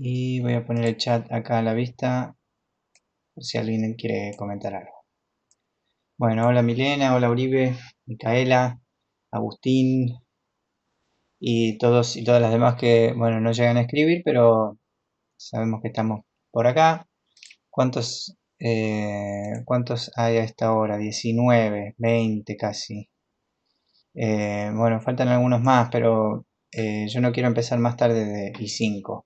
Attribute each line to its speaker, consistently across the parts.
Speaker 1: Y voy a poner el chat acá a la vista por si alguien quiere comentar algo. Bueno, hola Milena, hola Uribe, Micaela, Agustín y todos y todas las demás que, bueno, no llegan a escribir, pero sabemos que estamos por acá. ¿Cuántos hay a esta hora? 19, 20 casi. Bueno, faltan algunos más, pero yo no quiero empezar más tarde y 5.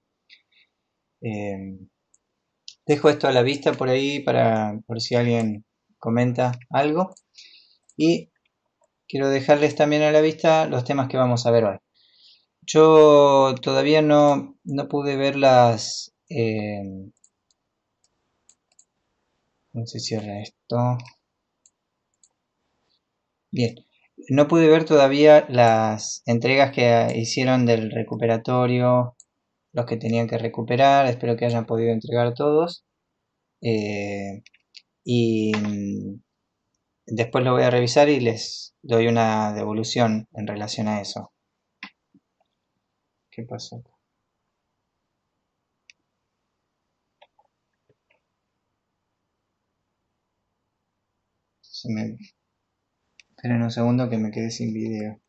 Speaker 1: Dejo esto a la vista por ahí por si alguien comenta algo. Y quiero dejarles también a la vista los temas que vamos a ver hoy. Yo todavía no pude ver ¿cómo se cierra esto? Bien. No pude ver todavía las entregas que hicieron del recuperatorio, los que tenían que recuperar. Espero que hayan podido entregar todos. Y después lo voy a revisar y les doy una devolución en relación a eso. ¿Qué pasó? Esperen un segundo que me quedé sin video.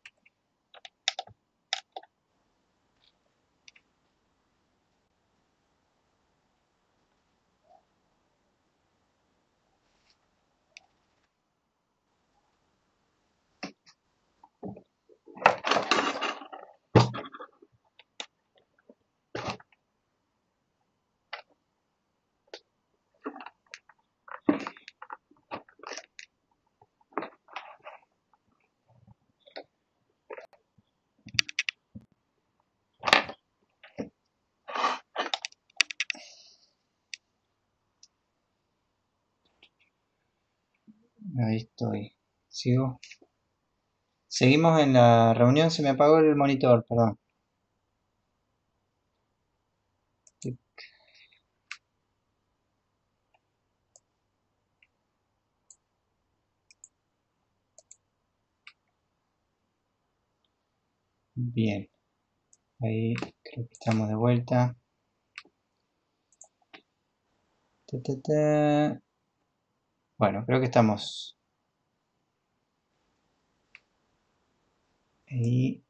Speaker 1: Ahí estoy. Sigo. Seguimos en la reunión. Se me apagó el monitor, perdón. Bien. Ahí creo que estamos de vuelta. Bueno, creo que estamos ahí.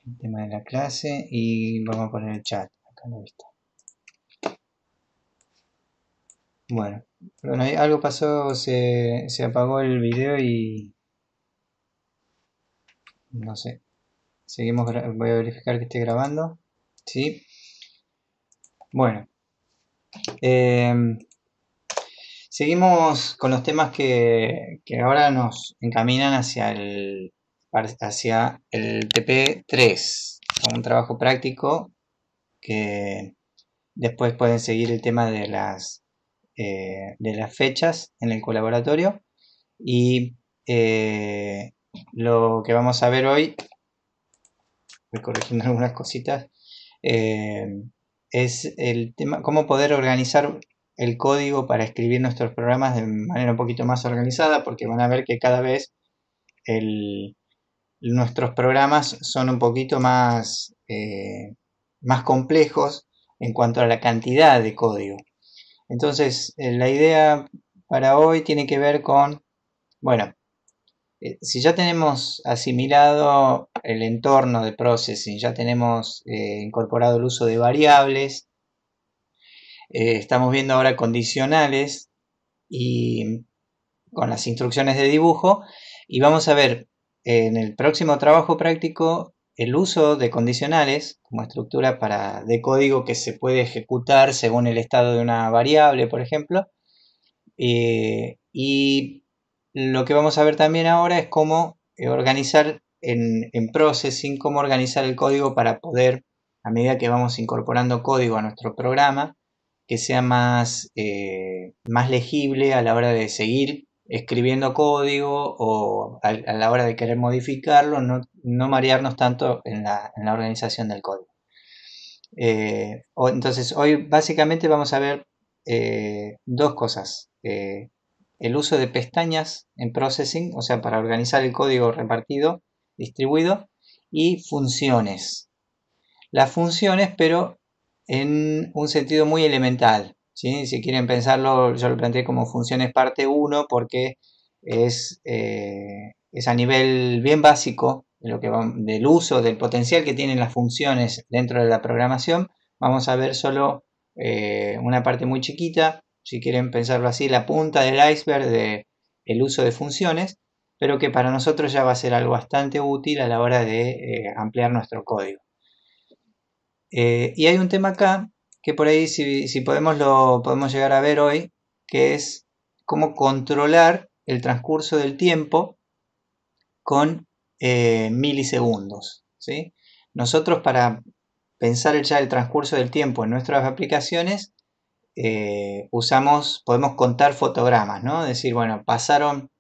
Speaker 1: El tema de la clase. Y vamos a poner el chat. Acá a la vista. Bueno, ahí algo pasó. Se apagó el video y no sé. Voy a verificar que esté grabando. Sí. Bueno. Seguimos con los temas que ahora nos encaminan hacia el TP3, un trabajo práctico que después pueden seguir el tema de las fechas en el colaboratorio. Y lo que vamos a ver hoy, voy corrigiendo algunas cositas, eh, es el tema, cómo poder organizar el código para escribir nuestros programas de manera un poquito más organizada, porque van a ver que cada vez nuestros programas son un poquito más complejos en cuanto a la cantidad de código. Entonces, la idea para hoy tiene que ver con, bueno, si ya tenemos asimilado el entorno de processing, ya tenemos incorporado el uso de variables, estamos viendo ahora condicionales y con las instrucciones de dibujo, y vamos a ver en el próximo trabajo práctico el uso de condicionales como estructura de código que se puede ejecutar según el estado de una variable, por ejemplo. Y lo que vamos a ver también ahora es cómo organizar en Processing, cómo organizar el código para poder, a medida que vamos incorporando código a nuestro programa, que sea más legible a la hora de seguir escribiendo código o a la hora de querer modificarlo, no marearnos tanto en la organización del código. Entonces, hoy básicamente vamos a ver dos cosas. El uso de pestañas en Processing, o sea, para organizar el código repartido, distribuido, y funciones. Las funciones, pero en un sentido muy elemental, ¿sí? Si quieren pensarlo, yo lo planteé como funciones parte 1 porque es a nivel bien básico de del uso, del potencial que tienen las funciones dentro de la programación. Vamos a ver solo una parte muy chiquita, si quieren pensarlo así, la punta del iceberg del uso de funciones, pero que para nosotros ya va a ser algo bastante útil a la hora de ampliar nuestro código. Y hay un tema acá que por ahí si podemos lo podemos llegar a ver hoy, que es cómo controlar el transcurso del tiempo con milisegundos, ¿sí? Nosotros para pensar ya el transcurso del tiempo en nuestras aplicaciones podemos contar fotogramas, ¿no? Es decir, bueno, pasaron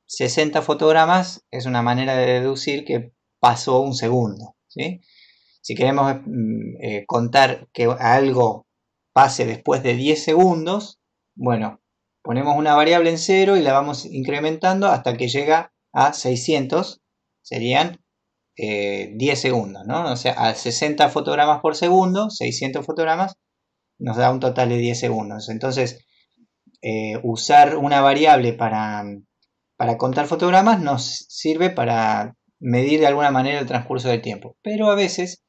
Speaker 1: 60 fotogramas, es una manera de deducir que pasó un segundo, ¿sí? Si queremos contar que algo pase después de 10 segundos, bueno, ponemos una variable en 0 y la vamos incrementando hasta que llega a 600, serían 10 segundos, ¿no? O sea, a 60 fotogramas por segundo, 600 fotogramas, nos da un total de 10 segundos. Entonces, usar una variable para contar fotogramas nos sirve para medir de alguna manera el transcurso del tiempo. Pero a veces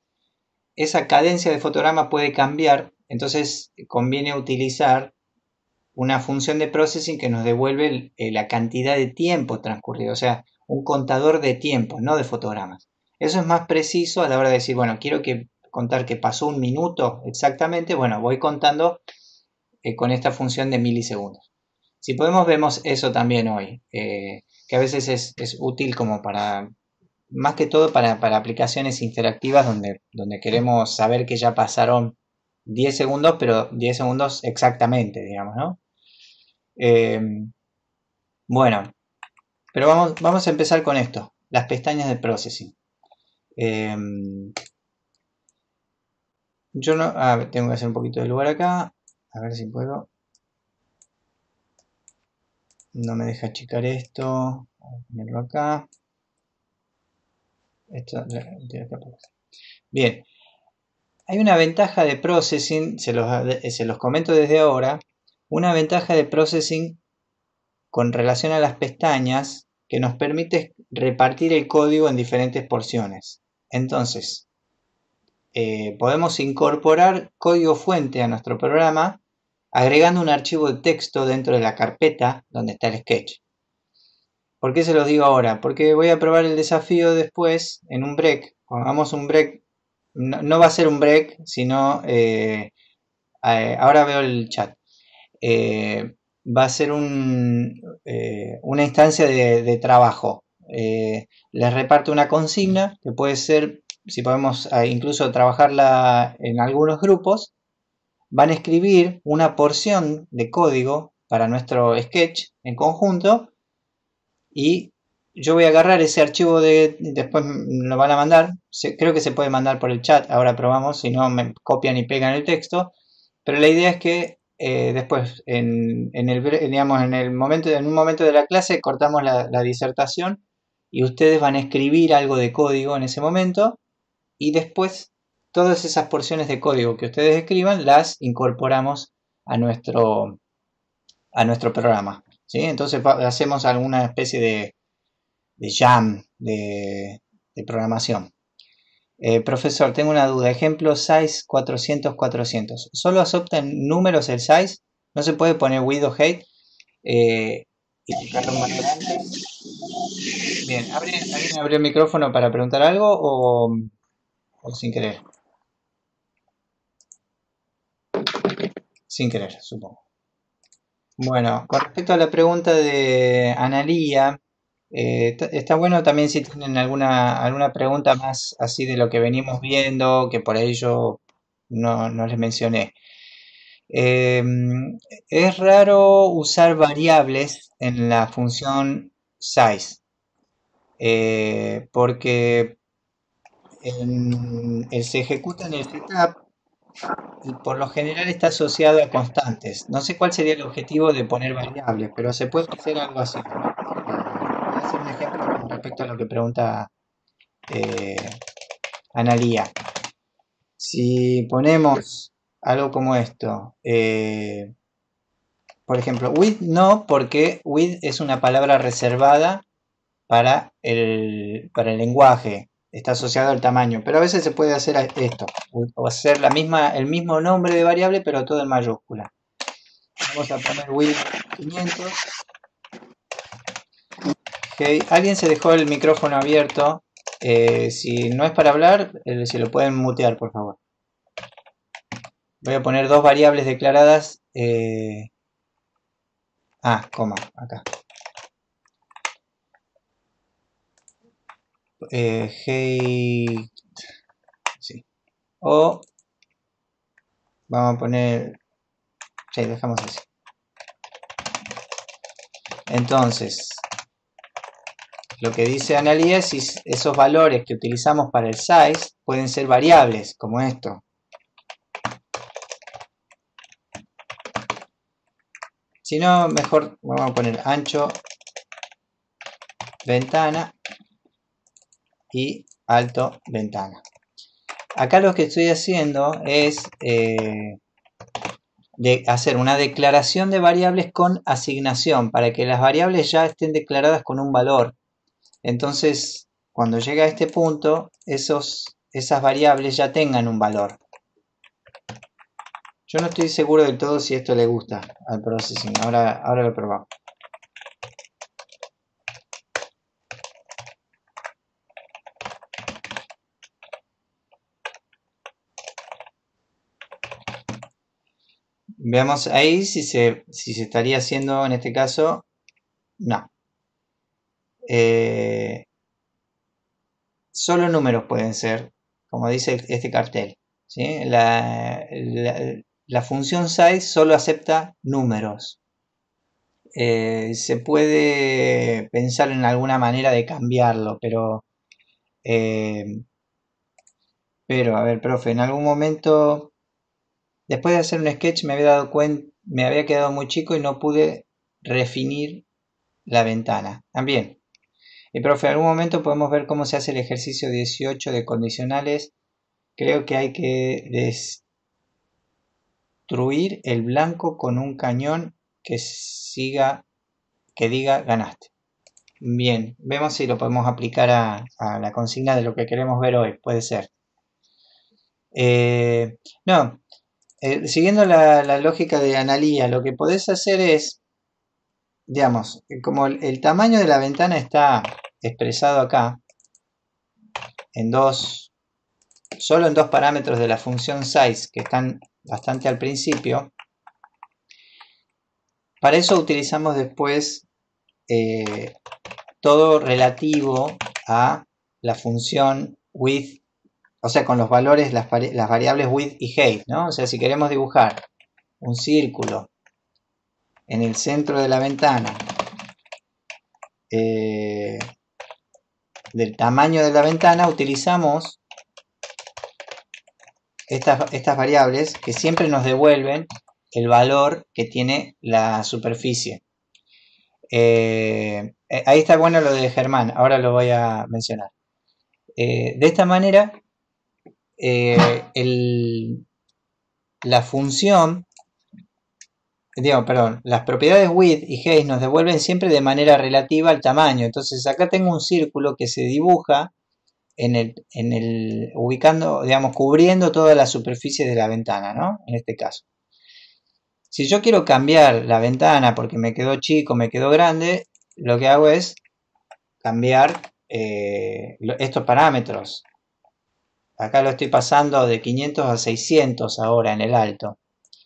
Speaker 1: esa cadencia de fotograma puede cambiar, entonces conviene utilizar una función de processing que nos devuelve la cantidad de tiempo transcurrido, o sea, un contador de tiempo, no de fotogramas. Eso es más preciso a la hora de decir, bueno, quiero contar que pasó un minuto exactamente, bueno, voy contando con esta función de milisegundos. Si podemos, vemos eso también hoy, que a veces es útil como para más que todo para aplicaciones interactivas donde queremos saber que ya pasaron 10 segundos, pero 10 segundos exactamente, digamos, ¿no? Eh, bueno, pero vamos a empezar con esto, las pestañas de processing. Eh, yo no, tengo que hacer un poquito de lugar acá, a ver si puedo. No me deja achicar esto, voy a ponerlo acá. Bien, hay una ventaja de processing, se los comento desde ahora, una ventaja de processing con relación a las pestañas que nos permite repartir el código en diferentes porciones. Entonces, podemos incorporar código fuente a nuestro programa agregando un archivo de texto dentro de la carpeta donde está el sketch. ¿Por qué se los digo ahora? Porque voy a probar el desafío después en un break. Pongamos un break, no va a ser un break, sino ahora veo el chat. Va a ser una instancia de trabajo. Les reparto una consigna que puede ser, si podemos incluso trabajarla en algunos grupos, van a escribir una porción de código para nuestro sketch en conjunto y yo voy a agarrar ese archivo después lo van a mandar, creo que se puede mandar por el chat, ahora probamos, si no me copian y pegan el texto, pero la idea es que después digamos, en un momento de la clase cortamos la disertación y ustedes van a escribir algo de código en ese momento y después todas esas porciones de código que ustedes escriban las incorporamos a nuestro programa, ¿sí? Entonces hacemos alguna especie de jam de programación. Profesor, tengo una duda. Ejemplo, size 400-400. ¿Solo aceptan números el size? ¿No se puede poner width o height? Y fijarlo más grande. Bien, ¿alguien abrió el micrófono para preguntar algo o sin querer? Sin querer, supongo. Bueno, con respecto a la pregunta de Analía, está bueno también si tienen alguna pregunta más así de lo que venimos viendo, que por ahí yo no les mencioné. Eh, es raro usar variables en la función size, porque se ejecuta en el setup y por lo general está asociado a constantes. No sé cuál sería el objetivo de poner variables, pero se puede hacer algo así, ¿no? Voy a hacer un ejemplo con respecto a lo que pregunta eh, Analía. Si ponemos algo como esto, por ejemplo, with no, porque with es una palabra reservada para el lenguaje, está asociado al tamaño, pero a veces se puede hacer esto, o hacer el mismo nombre de variable, pero todo en mayúscula. Vamos a poner with 500. Okay. Alguien se dejó el micrófono abierto. Si no es para hablar, si lo pueden mutear, por favor. Voy a poner dos variables declaradas. Coma, acá. Hey. Sí. O vamos a poner. Sí, dejamos así. Entonces, lo que dice Analía es si esos valores que utilizamos para el size pueden ser variables, como esto. Si no, mejor vamos a poner ancho, ventana y alto, ventana. Acá lo que estoy haciendo es de hacer una declaración de variables con asignación, para que las variables ya estén declaradas con un valor. Entonces, cuando llega a este punto, esas variables ya tengan un valor. Yo no estoy seguro del todo si esto le gusta al processing. Ahora lo probamos. Veamos ahí si se estaría haciendo en este caso. No. Solo números pueden ser, como dice este cartel. ¿Sí? La función size solo acepta números. Se puede pensar en alguna manera de cambiarlo, pero a ver, profe, en algún momento, después de hacer un sketch, me había quedado muy chico y no pude refinir la ventana. También. Y profe, en algún momento podemos ver cómo se hace el ejercicio 18 de condicionales. Creo que hay que destruir el blanco con un cañón que diga ganaste. Bien, vemos si lo podemos aplicar a la consigna de lo que queremos ver hoy. Puede ser. No, siguiendo la lógica de Analía, lo que podés hacer es, digamos, como el tamaño de la ventana está expresado acá solo en dos parámetros de la función size que están bastante al principio. Para eso utilizamos después todo relativo a la función width, o sea, con los valores, las variables width y height, ¿no? O sea, si queremos dibujar un círculo en el centro de la ventana del tamaño de la ventana, utilizamos estas variables que siempre nos devuelven el valor que tiene la superficie. Ahí está bueno lo de Germán, ahora lo voy a mencionar. De esta manera, la función, las propiedades width y height nos devuelven siempre de manera relativa al tamaño. Entonces acá tengo un círculo que se dibuja ubicando, digamos, cubriendo toda la superficie de la ventana, ¿no? En este caso. Si yo quiero cambiar la ventana porque me quedó chico, me quedó grande, lo que hago es cambiar estos parámetros. Acá lo estoy pasando de 500 a 600 ahora en el alto.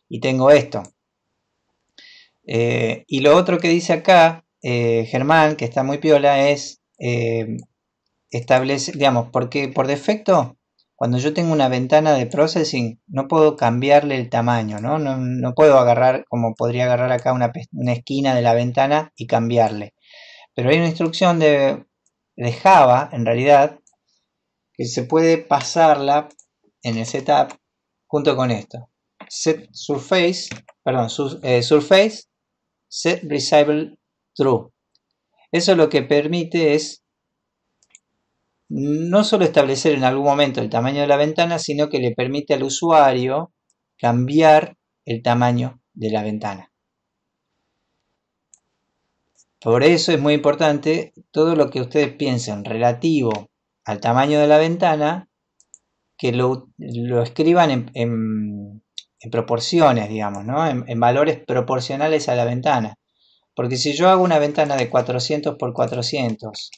Speaker 1: Y tengo esto. Y lo otro que dice acá, Germán, que está muy piola, es establecer, digamos, porque por defecto, cuando yo tengo una ventana de processing, no puedo cambiarle el tamaño, ¿no? No puedo agarrar, como podría agarrar acá una esquina de la ventana y cambiarle. Pero hay una instrucción de Java, en realidad, que se puede pasarla en el setup junto con esto. Set surface, surface, set resizeable true. Eso lo que permite es no solo establecer en algún momento el tamaño de la ventana, sino que le permite al usuario cambiar el tamaño de la ventana. Por eso es muy importante todo lo que ustedes piensen relativo al tamaño de la ventana, que lo escriban en proporciones, digamos, ¿no? En valores proporcionales a la ventana. Porque si yo hago una ventana de 400 por 400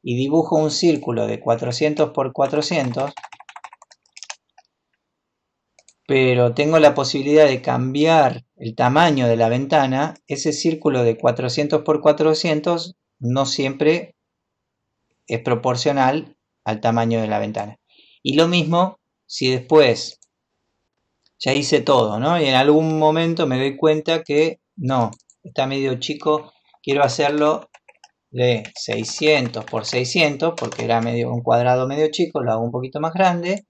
Speaker 1: y dibujo un círculo de 400 por 400, pero tengo la posibilidad de cambiar el tamaño de la ventana, ese círculo de 400 por 400 no siempre es proporcional al tamaño de la ventana. Y lo mismo si después ya hice todo, ¿no? Y en algún momento me doy cuenta que no, está medio chico, quiero hacerlo de 600 por 600 porque era un cuadrado medio chico, lo hago un poquito más grande.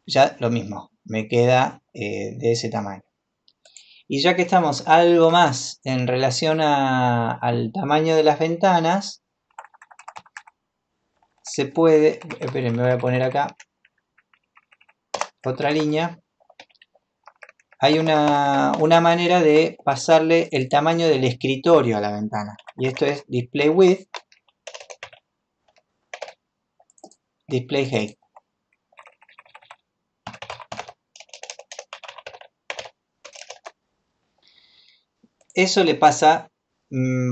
Speaker 1: Ya lo mismo, me queda de ese tamaño. Y ya que estamos algo más en relación al tamaño de las ventanas, se puede, esperen, me voy a poner acá otra línea. Hay una manera de pasarle el tamaño del escritorio a la ventana. Y esto es display width, display height. Eso le pasa,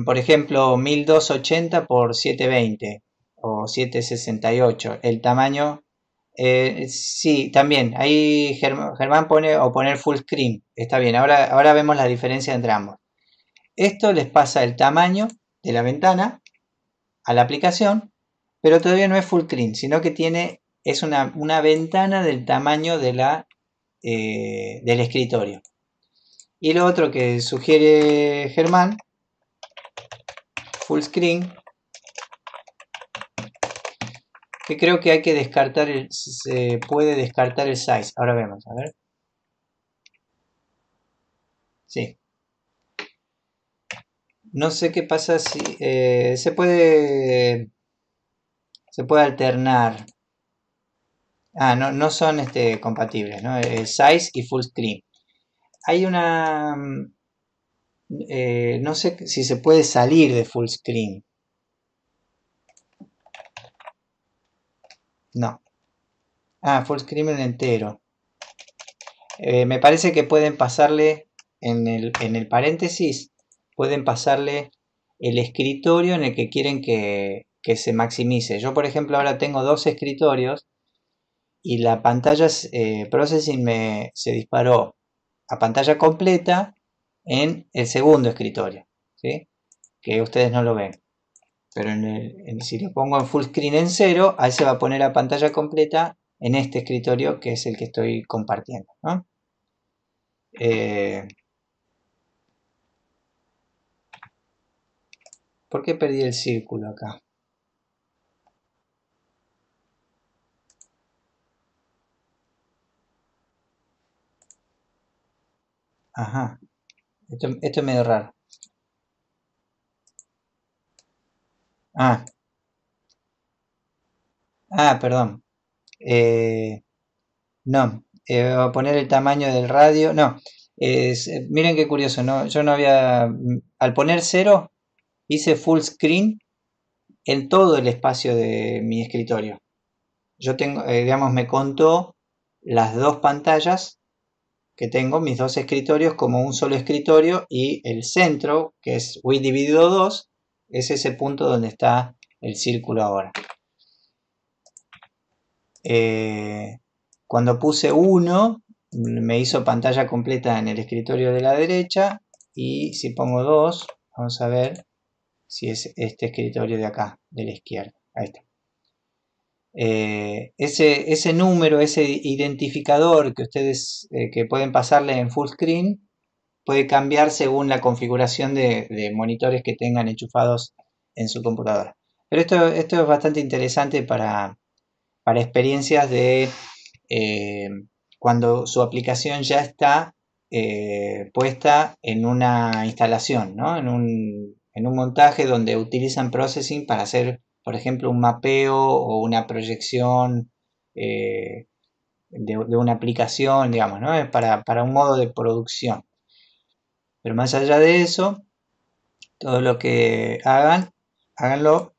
Speaker 1: por ejemplo, 1280 por 720 o 768. El tamaño, sí, también. Ahí Germán pone o poner full screen. Está bien, ahora vemos la diferencia entre ambos. Esto les pasa el tamaño de la ventana a la aplicación, pero todavía no es full screen, sino que es una ventana del tamaño de del escritorio. Y lo otro que sugiere Germán, full screen, que creo que hay que descartar, se puede descartar el size. Ahora vemos, a ver. Sí. No sé qué pasa si se puede alternar. Ah, no son compatibles, ¿no? Size y full screen. Hay una... no sé si se puede salir de full screen. No. Ah, full screen en entero. Me parece que pueden pasarle en el paréntesis, pueden pasarle el escritorio en el que quieren que se maximice. Yo, por ejemplo, ahora tengo dos escritorios y la pantalla processing se disparó a pantalla completa en el segundo escritorio, ¿sí? Que ustedes no lo ven. Pero si lo pongo en full screen en 0, ahí se va a poner a pantalla completa en este escritorio que es el que estoy compartiendo, ¿no? ¿Por qué perdí el círculo acá? Ajá. Esto es medio raro. Ah. Ah, perdón. No. Voy a poner el tamaño del radio. No. Miren qué curioso, ¿no? Yo no había... Al poner 0, hice full screen en todo el espacio de mi escritorio. Yo tengo, digamos, me contó las dos pantallas que tengo, mis dos escritorios, como un solo escritorio, y el centro, que es width dividido 2, es ese punto donde está el círculo ahora. Cuando puse 1, me hizo pantalla completa en el escritorio de la derecha, y si pongo 2, vamos a ver si es este escritorio de acá, de la izquierda. Ahí está. Ese número, ese identificador que ustedes que pueden pasarle en full screen, puede cambiar según la configuración de monitores que tengan enchufados en su computadora. Pero esto es bastante interesante para experiencias de cuando su aplicación ya está puesta en una instalación, ¿no? En un montaje donde utilizan processing para hacer, por ejemplo, un mapeo o una proyección de una aplicación, digamos, ¿no? Es para un modo de producción. Pero más allá de eso, todo lo que háganlo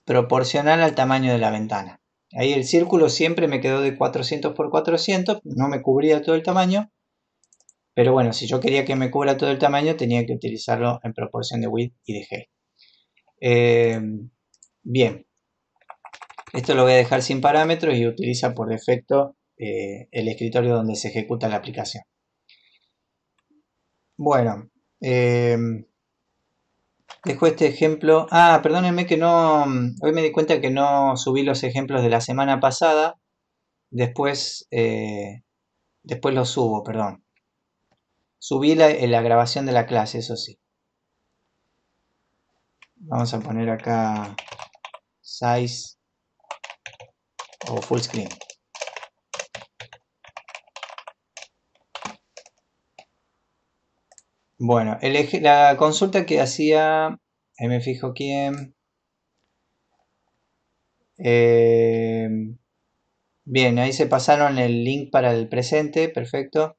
Speaker 1: proporcional al tamaño de la ventana. Ahí el círculo siempre me quedó de 400 por 400, no me cubría todo el tamaño, pero bueno, si yo quería que me cubra todo el tamaño tenía que utilizarlo en proporción de width y de height. Bien, esto lo voy a dejar sin parámetros y utiliza por defecto el escritorio donde se ejecuta la aplicación. Bueno, dejo este ejemplo. Perdónenme que no. Hoy me di cuenta que no subí los ejemplos de la semana pasada. Después los subo, perdón. Subí la grabación de la clase, eso sí. Vamos a poner acá size o full screen. Bueno, la consulta que hacía, ahí me fijo quién. Bien, ahí se pasaron el link para el presente, perfecto.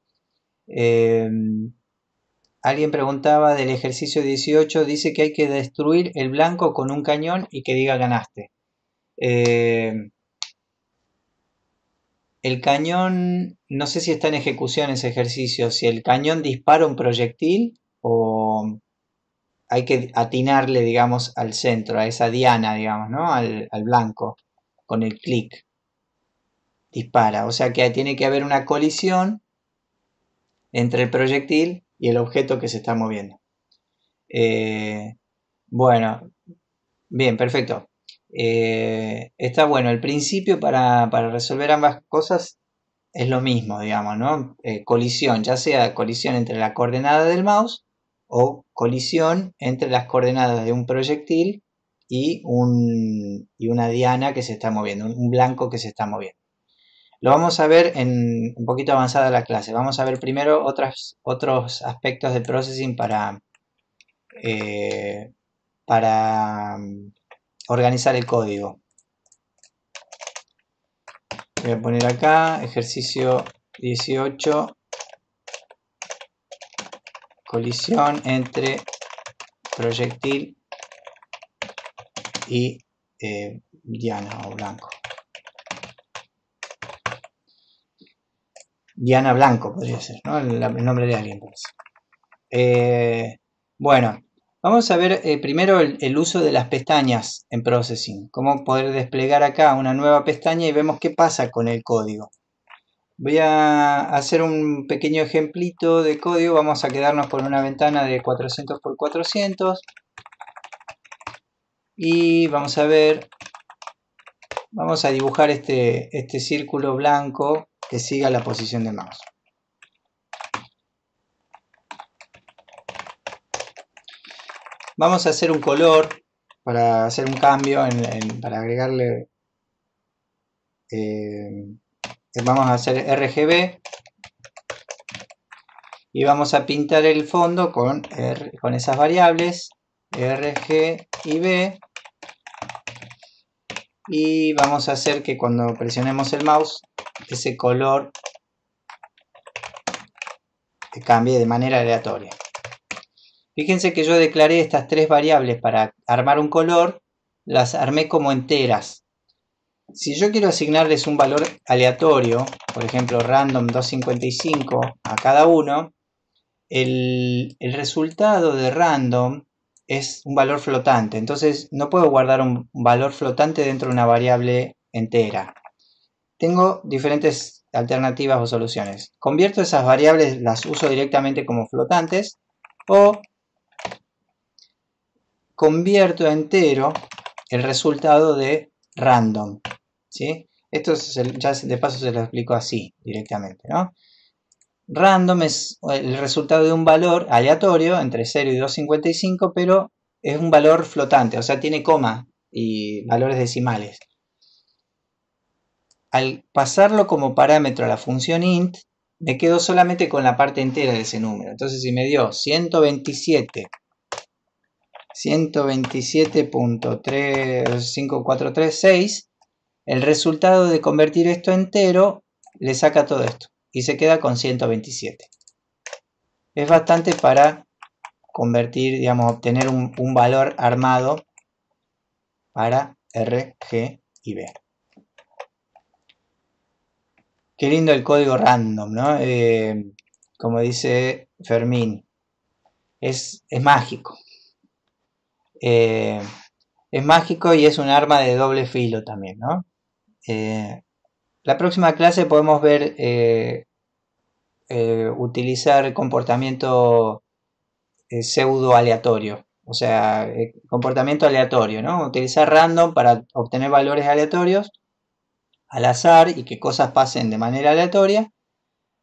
Speaker 1: Alguien preguntaba del ejercicio 18, dice que hay que destruir el blanco con un cañón y que diga ganaste. El cañón, no sé si está en ejecución ese ejercicio, si el cañón dispara un proyectil o hay que atinarle, digamos, al centro, a esa diana, digamos, ¿no? Al blanco, con el clic. Dispara, o sea que tiene que haber una colisión entre el proyectil y el objeto que se está moviendo. Bueno, bien, perfecto. Está bueno, el principio para resolver ambas cosas es lo mismo, digamos, ¿no? Colisión, ya sea colisión entre la coordenada del mouse o colisión entre las coordenadas de un proyectil y una diana que se está moviendo, un blanco que se está moviendo. Lo vamos a ver en un poquito avanzada la clase. Vamos a ver primero otros aspectos de processing para organizar el código. Voy a poner acá ejercicio 18, colisión entre proyectil y diana o blanco. Diana Blanco podría ser, ¿no? El nombre de alguien, parece. Bueno, vamos a ver primero el uso de las pestañas en Processing. Cómo poder desplegar acá una nueva pestaña y vemos qué pasa con el código. Voy a hacer un pequeño ejemplito de código. Vamos a quedarnos con una ventana de 400 por 400. Y vamos a ver, vamos a dibujar este círculo blanco que siga la posición de mouse. Vamos a hacer un color para hacer un cambio, para agregarle, vamos a hacer RGB y vamos a pintar el fondo con esas variables RG y B, y vamos a hacer que cuando presionemos el mouse ese color cambie de manera aleatoria. Fíjense que yo declaré estas tres variables para armar un color, las armé como enteras. Si yo quiero asignarles un valor aleatorio, por ejemplo random 255 a cada uno, el resultado de random es un valor flotante. Entonces no puedo guardar un valor flotante dentro de una variable entera. Tengo diferentes alternativas o soluciones. Convierto esas variables, las uso directamente como flotantes, o convierto a entero el resultado de random, ¿sí? Esto ya de paso se lo explico así directamente, ¿no? Random es el resultado de un valor aleatorio entre 0 y 255, pero es un valor flotante, o sea, tiene coma y valores decimales. Al pasarlo como parámetro a la función int, me quedo solamente con la parte entera de ese número. Entonces, si me dio 127 127.35436, el resultado de convertir esto entero le saca todo esto y se queda con 127. Es bastante para convertir, digamos, obtener un valor armado para R, G y B. Qué lindo el código random, ¿no? Como dice Fermín, es mágico. Es mágico y es un arma de doble filo también, ¿no? La próxima clase podemos ver utilizar comportamiento pseudo aleatorio, o sea, comportamiento aleatorio, ¿no? Utilizar random para obtener valores aleatorios al azar y que cosas pasen de manera aleatoria,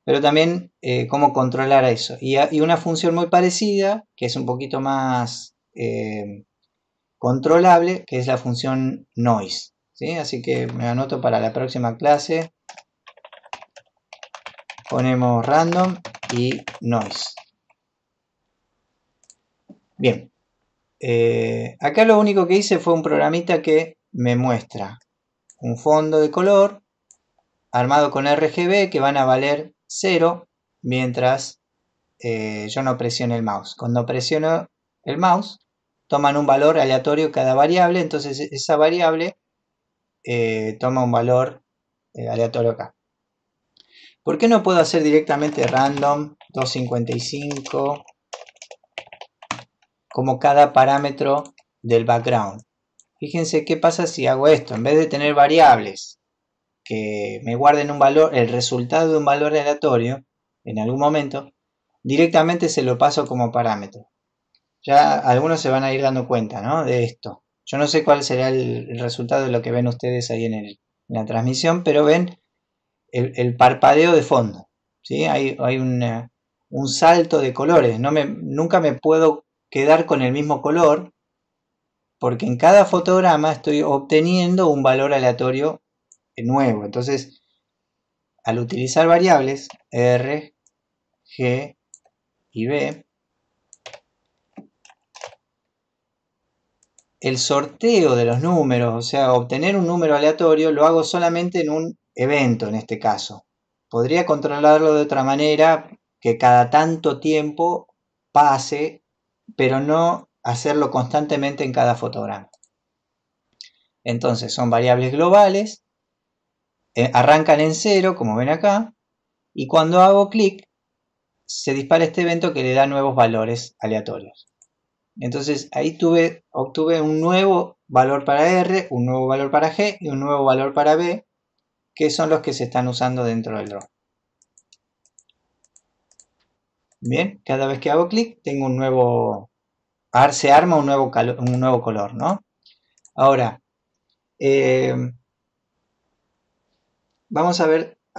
Speaker 1: pero también cómo controlar eso. Y una función muy parecida, que es un poquito más controlable, que es la función noise, ¿sí? Así que me anoto para la próxima clase. Ponemos random y noise. Bien. Acá lo único que hice fue un programita que me muestra un fondo de color armado con RGB que van a valer 0 mientras yo no presione el mouse. Cuando presiono el mouse toman un valor aleatorio cada variable, entonces esa variable toma un valor aleatorio acá. ¿Por qué no puedo hacer directamente random 255 como cada parámetro del background? Fíjense qué pasa si hago esto. En vez de tener variables que me guarden un valor, el resultado de un valor aleatorio en algún momento, directamente se lo paso como parámetro. Ya algunos se van a ir dando cuenta, ¿no?, de esto. Yo no sé cuál será el resultado de lo que ven ustedes ahí en la transmisión, pero ven el parpadeo de fondo, ¿sí? Hay un salto de colores. Nunca me puedo quedar con el mismo color, porque en cada fotograma estoy obteniendo un valor aleatorio nuevo. Entonces, al utilizar variables R, G y B, el sorteo de los números, o sea, obtener un número aleatorio, lo hago solamente en un evento en este caso. Podría controlarlo de otra manera, que cada tanto tiempo pase, pero no hacerlo constantemente en cada fotograma. Entonces son variables globales, arrancan en 0, como ven acá, y cuando hago clic se dispara este evento que le da nuevos valores aleatorios. Entonces ahí obtuve un nuevo valor para R, un nuevo valor para G y un nuevo valor para B, que son los que se están usando dentro del drone. Bien, cada vez que hago clic tengo un nuevo... se arma un nuevo color, ¿no? Ahora, vamos a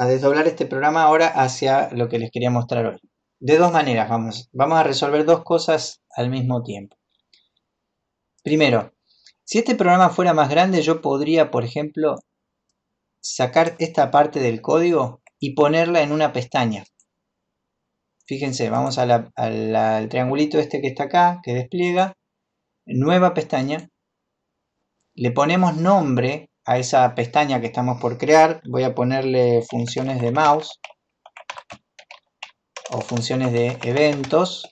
Speaker 1: desdoblar este programa ahora hacia lo que les quería mostrar hoy. De dos maneras vamos a resolver dos cosas al mismo tiempo. Primero, si este programa fuera más grande, yo podría, por ejemplo, sacar esta parte del código y ponerla en una pestaña. Fíjense, vamos al triangulito este que está acá, que despliega, nueva pestaña, le ponemos nombre a esa pestaña que estamos por crear. Voy a ponerle funciones de mouse o funciones de eventos.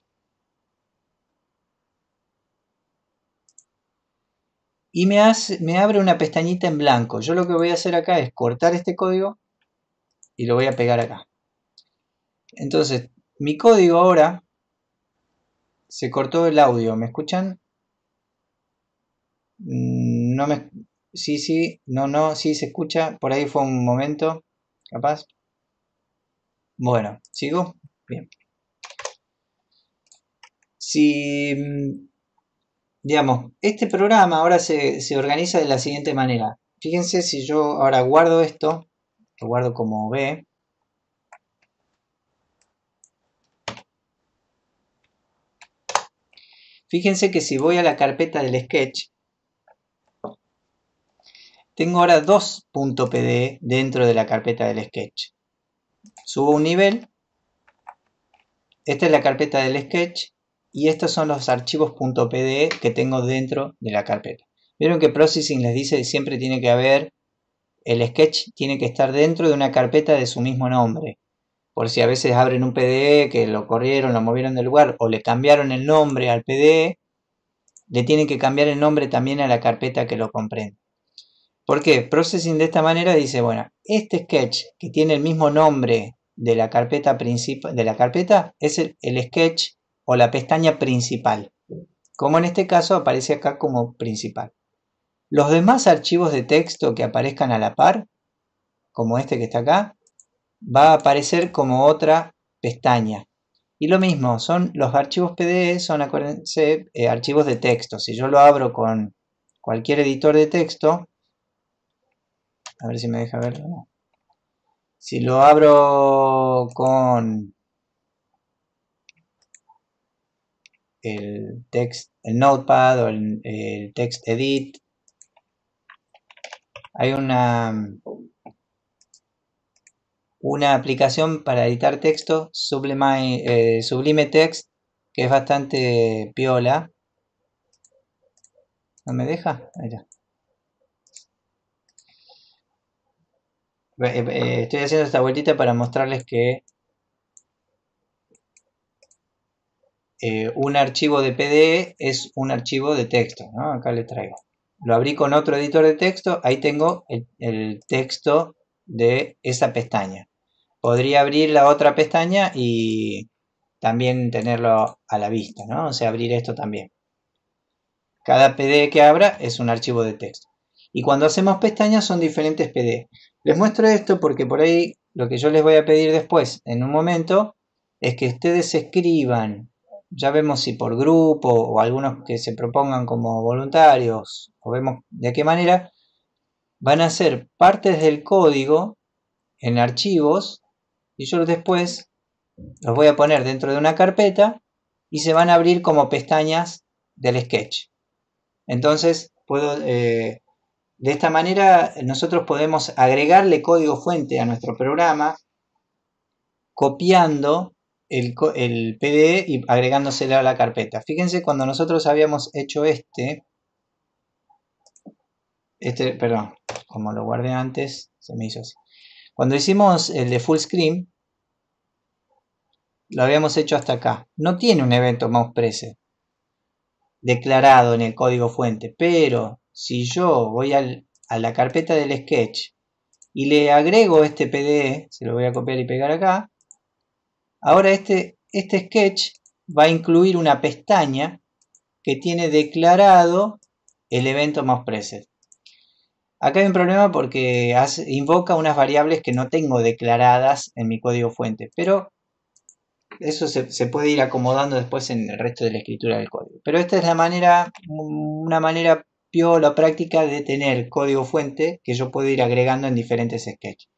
Speaker 1: Y me abre una pestañita en blanco. Yo lo que voy a hacer acá es cortar este código y lo voy a pegar acá. Entonces, mi código ahora se cortó el audio. ¿Me escuchan? No me... Sí, no, sí se escucha. Por ahí fue un momento, capaz. Bueno, ¿sigo? Bien. Si, digamos, este programa ahora se organiza de la siguiente manera. Fíjense, si yo ahora guardo esto, lo guardo como B. Fíjense que si voy a la carpeta del sketch, tengo ahora dos .pd dentro de la carpeta del sketch. Subo un nivel. Esta es la carpeta del sketch y estos son los archivos .pde que tengo dentro de la carpeta. Vieron que Processing les dice que siempre tiene que haber, el sketch tiene que estar dentro de una carpeta de su mismo nombre. Por si a veces abren un PDE que lo corrieron, lo movieron del lugar o le cambiaron el nombre al PDE, le tienen que cambiar el nombre también a la carpeta que lo comprende. ¿Por qué? Processing de esta manera dice, bueno, este sketch que tiene el mismo nombre de la carpeta principal, de la carpeta, es el sketch o la pestaña principal. Como en este caso aparece acá como principal. Los demás archivos de texto que aparezcan a la par, como este que está acá, va a aparecer como otra pestaña. Y lo mismo, son los archivos PDE, son, acuérdense, archivos de texto. Si yo lo abro con cualquier editor de texto, a ver si me deja verlo, no. Si lo abro con el Notepad o el TextEdit, hay una aplicación para editar texto, Sublime Text, que es bastante piola. ¿No me deja? Ahí está. Estoy haciendo esta vueltita para mostrarles que un archivo de PDE es un archivo de texto, ¿no? Acá le traigo. Lo abrí con otro editor de texto, ahí tengo el texto de esa pestaña. Podría abrir la otra pestaña y también tenerlo a la vista, ¿no? O sea, abrir esto también. Cada PDE que abra es un archivo de texto. Y cuando hacemos pestañas son diferentes PDE. Les muestro esto porque por ahí lo que yo les voy a pedir después, en un momento, es que ustedes escriban, ya vemos si por grupo o algunos que se propongan como voluntarios, o vemos de qué manera, van a ser partes del código en archivos y yo después los voy a poner dentro de una carpeta y se van a abrir como pestañas del sketch. Entonces, de esta manera nosotros podemos agregarle código fuente a nuestro programa copiando el PDE y agregándoselo a la carpeta. Fíjense, cuando nosotros habíamos hecho perdón, como lo guardé antes, se me hizo así. Cuando hicimos el de full screen, lo habíamos hecho hasta acá. No tiene un evento mousePressed declarado en el código fuente, pero si yo voy a la carpeta del sketch y le agrego este PDE, se lo voy a copiar y pegar acá, ahora este sketch va a incluir una pestaña que tiene declarado el evento mousePressed. Acá hay un problema porque invoca unas variables que no tengo declaradas en mi código fuente, pero eso se puede ir acomodando después en el resto de la escritura del código. Pero esta es una manera piola práctica de tener código fuente que yo puedo ir agregando en diferentes sketches.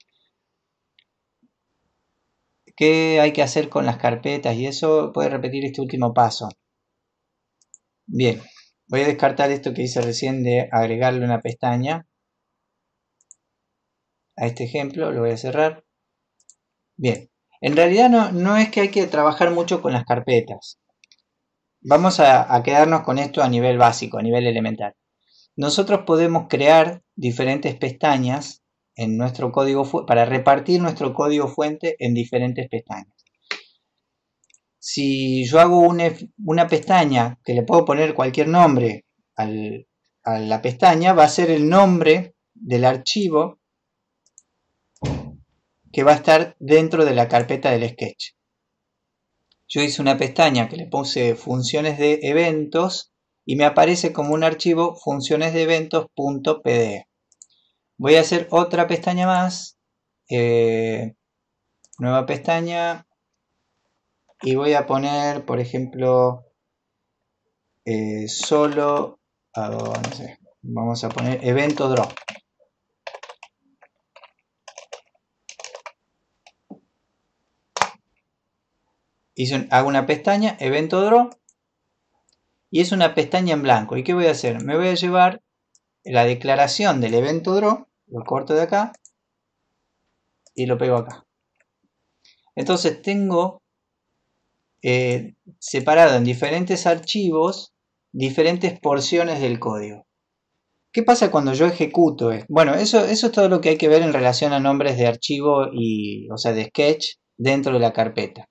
Speaker 1: ¿Qué hay que hacer con las carpetas? Y eso puede repetir este último paso. Bien, voy a descartar esto que hice recién de agregarle una pestaña a este ejemplo, lo voy a cerrar. Bien, en realidad no es que hay que trabajar mucho con las carpetas. Vamos a quedarnos con esto a nivel básico, a nivel elemental. Nosotros podemos crear diferentes pestañas en nuestro código para repartir nuestro código fuente en diferentes pestañas. Si yo hago una pestaña que le puedo poner cualquier nombre a la pestaña, va a ser el nombre del archivo que va a estar dentro de la carpeta del sketch. Yo hice una pestaña que le puse funciones de eventos y me aparece como un archivo funciones de eventos.pd. Voy a hacer otra pestaña más, nueva pestaña, y voy a poner, por ejemplo, solo, no sé, vamos a poner evento draw. Hago una pestaña, evento draw, y es una pestaña en blanco. ¿Y qué voy a hacer? Me voy a llevar la declaración del evento draw, lo corto de acá y lo pego acá. Entonces tengo separado en diferentes archivos, diferentes porciones del código. ¿Qué pasa cuando yo ejecuto esto? Bueno, eso es todo lo que hay que ver en relación a nombres de archivo o sea, de sketch dentro de la carpeta.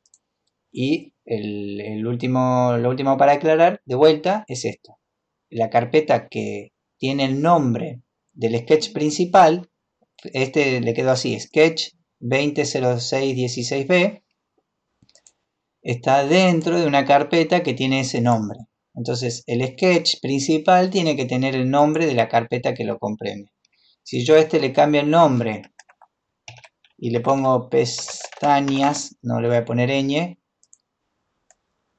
Speaker 1: Y lo último para aclarar, de vuelta, es esto. La carpeta que tiene el nombre del sketch principal, este le quedó así, sketch 200616B, está dentro de una carpeta que tiene ese nombre. Entonces el sketch principal tiene que tener el nombre de la carpeta que lo comprende. Si yo a este le cambio el nombre y le pongo pestañas, no le voy a poner ñ,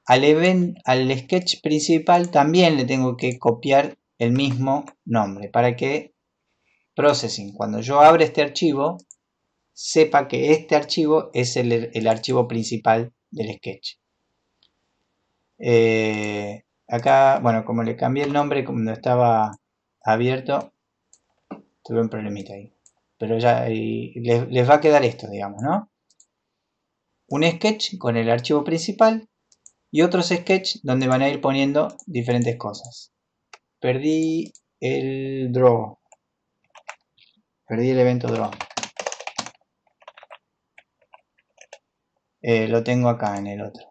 Speaker 1: al sketch principal también le tengo que copiar el mismo nombre para que Processing, cuando yo abra este archivo, sepa que este archivo es el archivo principal del sketch. Acá, bueno, como le cambié el nombre cuando estaba abierto, tuve un problemita ahí. Pero ya les va a quedar esto, digamos, ¿no? Un sketch con el archivo principal y otros sketch donde van a ir poniendo diferentes cosas. Perdí el draw. Perdí el evento draw. Lo tengo acá en el otro.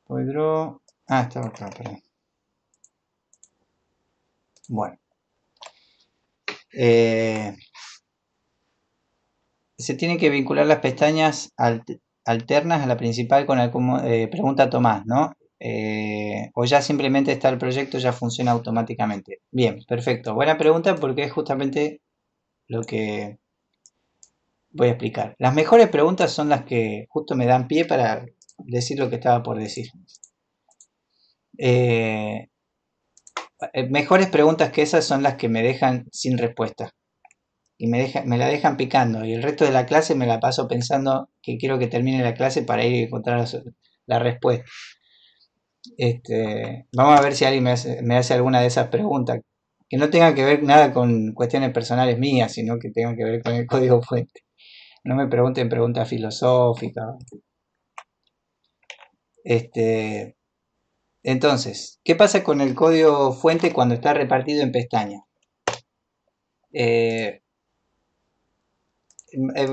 Speaker 1: Draw. Ah, estaba acá, perdón. Bueno. Se tienen que vincular las pestañas alternas a la principal con la pregunta Tomás, ¿no? O ya simplemente está el proyecto, ya funciona automáticamente. Bien, perfecto. Buena pregunta porque es justamente lo que voy a explicar. Las mejores preguntas son las que justo me dan pie para decir lo que estaba por decir. Mejores preguntas que esas son las que me dejan sin respuesta. Y me la dejan picando. Y el resto de la clase me la paso pensando que quiero que termine la clase para ir a encontrar la respuesta. Vamos a ver si alguien me hace alguna de esas preguntas. Que no tenga que ver nada con cuestiones personales mías, sino que tengan que ver con el código fuente. No me pregunten preguntas filosóficas. Entonces, ¿qué pasa con el código fuente cuando está repartido en pestañas?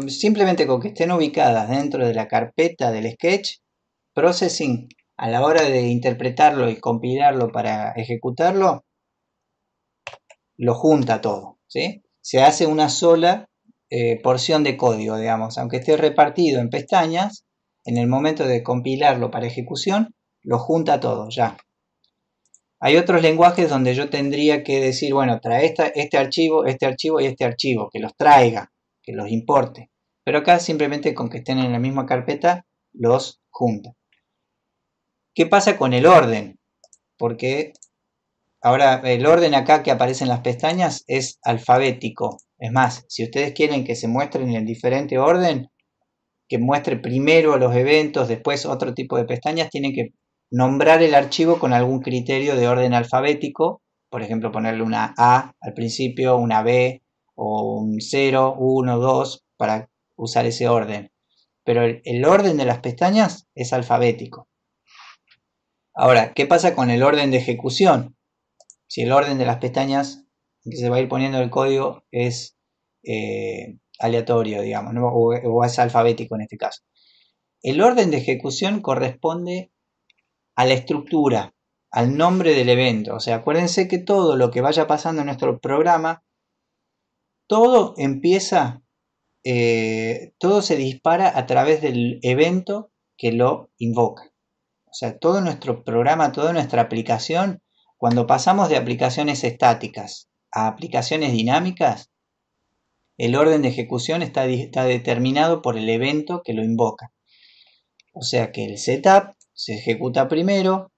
Speaker 1: Simplemente con que estén ubicadas dentro de la carpeta del sketch, Processing, a la hora de interpretarlo y compilarlo para ejecutarlo, lo junta todo, ¿sí? Se hace una sola porción de código, digamos, aunque esté repartido en pestañas, en el momento de compilarlo para ejecución, lo junta todo, ya. Hay otros lenguajes donde yo tendría que decir, bueno, trae este archivo y este archivo, que los traiga, que los importe. Pero acá simplemente con que estén en la misma carpeta, los junta. ¿Qué pasa con el orden? Porque ahora el orden acá que aparece en las pestañas es alfabético. Es más, si ustedes quieren que se muestren en diferente orden, que muestre primero los eventos, después otro tipo de pestañas, tienen que nombrar el archivo con algún criterio de orden alfabético. Por ejemplo, ponerle una A al principio, una B o un 0, 1, 2 para usar ese orden. Pero el orden de las pestañas es alfabético. Ahora, ¿qué pasa con el orden de ejecución? Si el orden de las pestañas en que se va a ir poniendo el código es aleatorio, digamos, ¿no? o es alfabético en este caso. El orden de ejecución corresponde a la estructura, al nombre del evento. O sea, acuérdense que todo lo que vaya pasando en nuestro programa, todo empieza, todo se dispara a través del evento que lo invoca. O sea, todo nuestro programa, toda nuestra aplicación, cuando pasamos de aplicaciones estáticas a aplicaciones dinámicas, el orden de ejecución está determinado por el evento que lo invoca. O sea que el setup se ejecuta primero,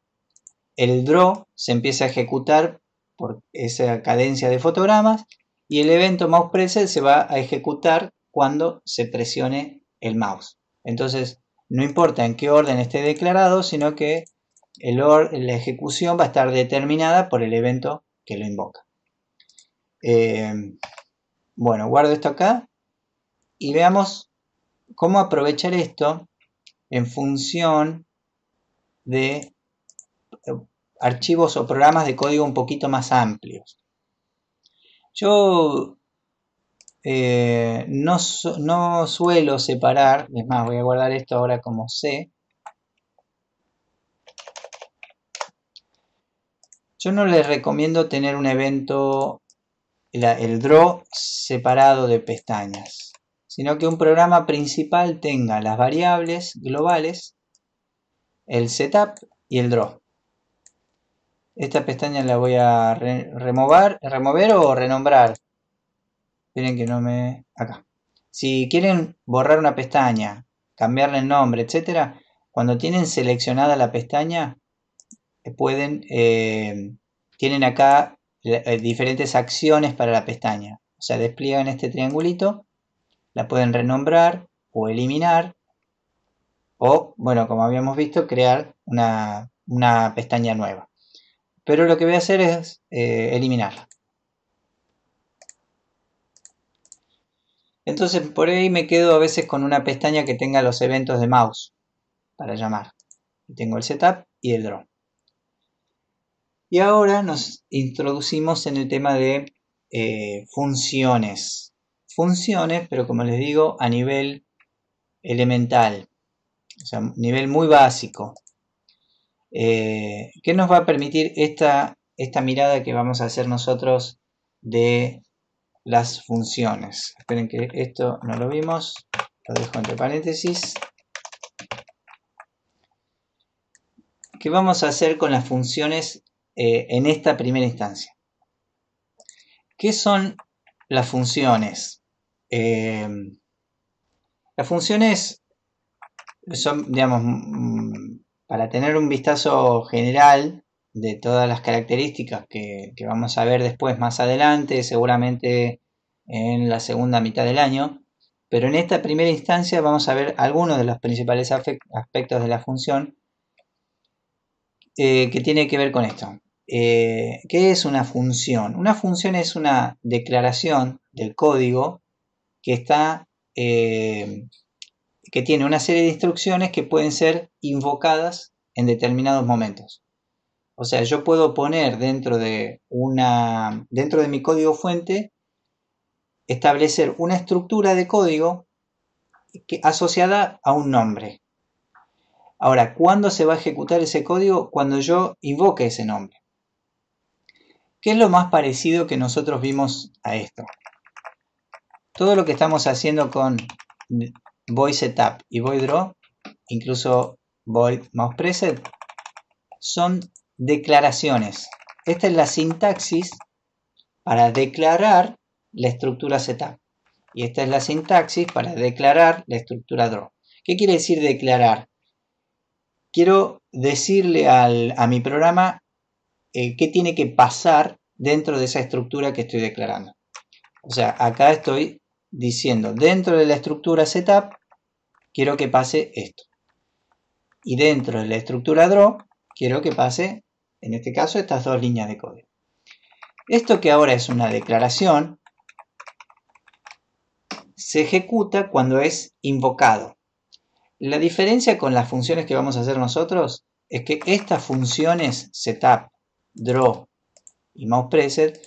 Speaker 1: el draw se empieza a ejecutar por esa cadencia de fotogramas y el evento mouse preset se va a ejecutar cuando se presione el mouse. Entonces, no importa en qué orden esté declarado, sino que la ejecución va a estar determinada por el evento que lo invoca. Bueno, guardo esto acá y veamos cómo aprovechar esto en función de archivos o programas de código un poquito más amplios. Yo no suelo separar, es más, voy a guardar esto ahora como C. Yo no les recomiendo tener un evento, el draw, separado de pestañas, sino que un programa principal tenga las variables globales, el setup y el draw. Esta pestaña la voy a remover o renombrar. Miren que no me... acá. Si quieren borrar una pestaña, cambiarle el nombre, etcétera, cuando tienen seleccionada la pestaña, tienen acá diferentes acciones para la pestaña. O sea, despliegan este triangulito, la pueden renombrar o eliminar, o, bueno, como habíamos visto, crear una pestaña nueva. Pero lo que voy a hacer es eliminarla. Entonces por ahí me quedo a veces con una pestaña que tenga los eventos de mouse para llamar. Tengo el setup y el draw. Y ahora nos introducimos en el tema de funciones. Funciones, pero como les digo, a nivel elemental. O sea, nivel muy básico. ¿Qué nos va a permitir esta mirada que vamos a hacer nosotros de las funciones? Esperen que esto no lo vimos. Lo dejo entre paréntesis. ¿Qué vamos a hacer con las funciones en esta primera instancia? ¿Qué son las funciones? Las funciones son, digamos, para tener un vistazo general de todas las características que vamos a ver después más adelante, seguramente en la segunda mitad del año, pero en esta primera instancia vamos a ver algunos de los principales aspectos de la función que tiene que ver con esto. ¿Qué es una función? Una función es una declaración del código que está que tiene una serie de instrucciones que pueden ser invocadas en determinados momentos. O sea, yo puedo poner dentro de mi código fuente, establecer una estructura de código asociada a un nombre. Ahora, ¿cuándo se va a ejecutar ese código? Cuando yo invoque ese nombre. ¿Qué es lo más parecido que nosotros vimos a esto? Todo lo que estamos haciendo con void setup y void draw, incluso void mouse preset, son declaraciones. Esta es la sintaxis para declarar la estructura setup. Y esta es la sintaxis para declarar la estructura draw. ¿Qué quiere decir declarar? Quiero decirle a mi programa qué tiene que pasar dentro de esa estructura que estoy declarando. O sea, acá estoy diciendo, dentro de la estructura setup, quiero que pase esto. Y dentro de la estructura draw, quiero que pase, en este caso, estas dos líneas de código. Esto que ahora es una declaración, se ejecuta cuando es invocado. La diferencia con las funciones que vamos a hacer nosotros es que estas funciones setup, draw y mouse preset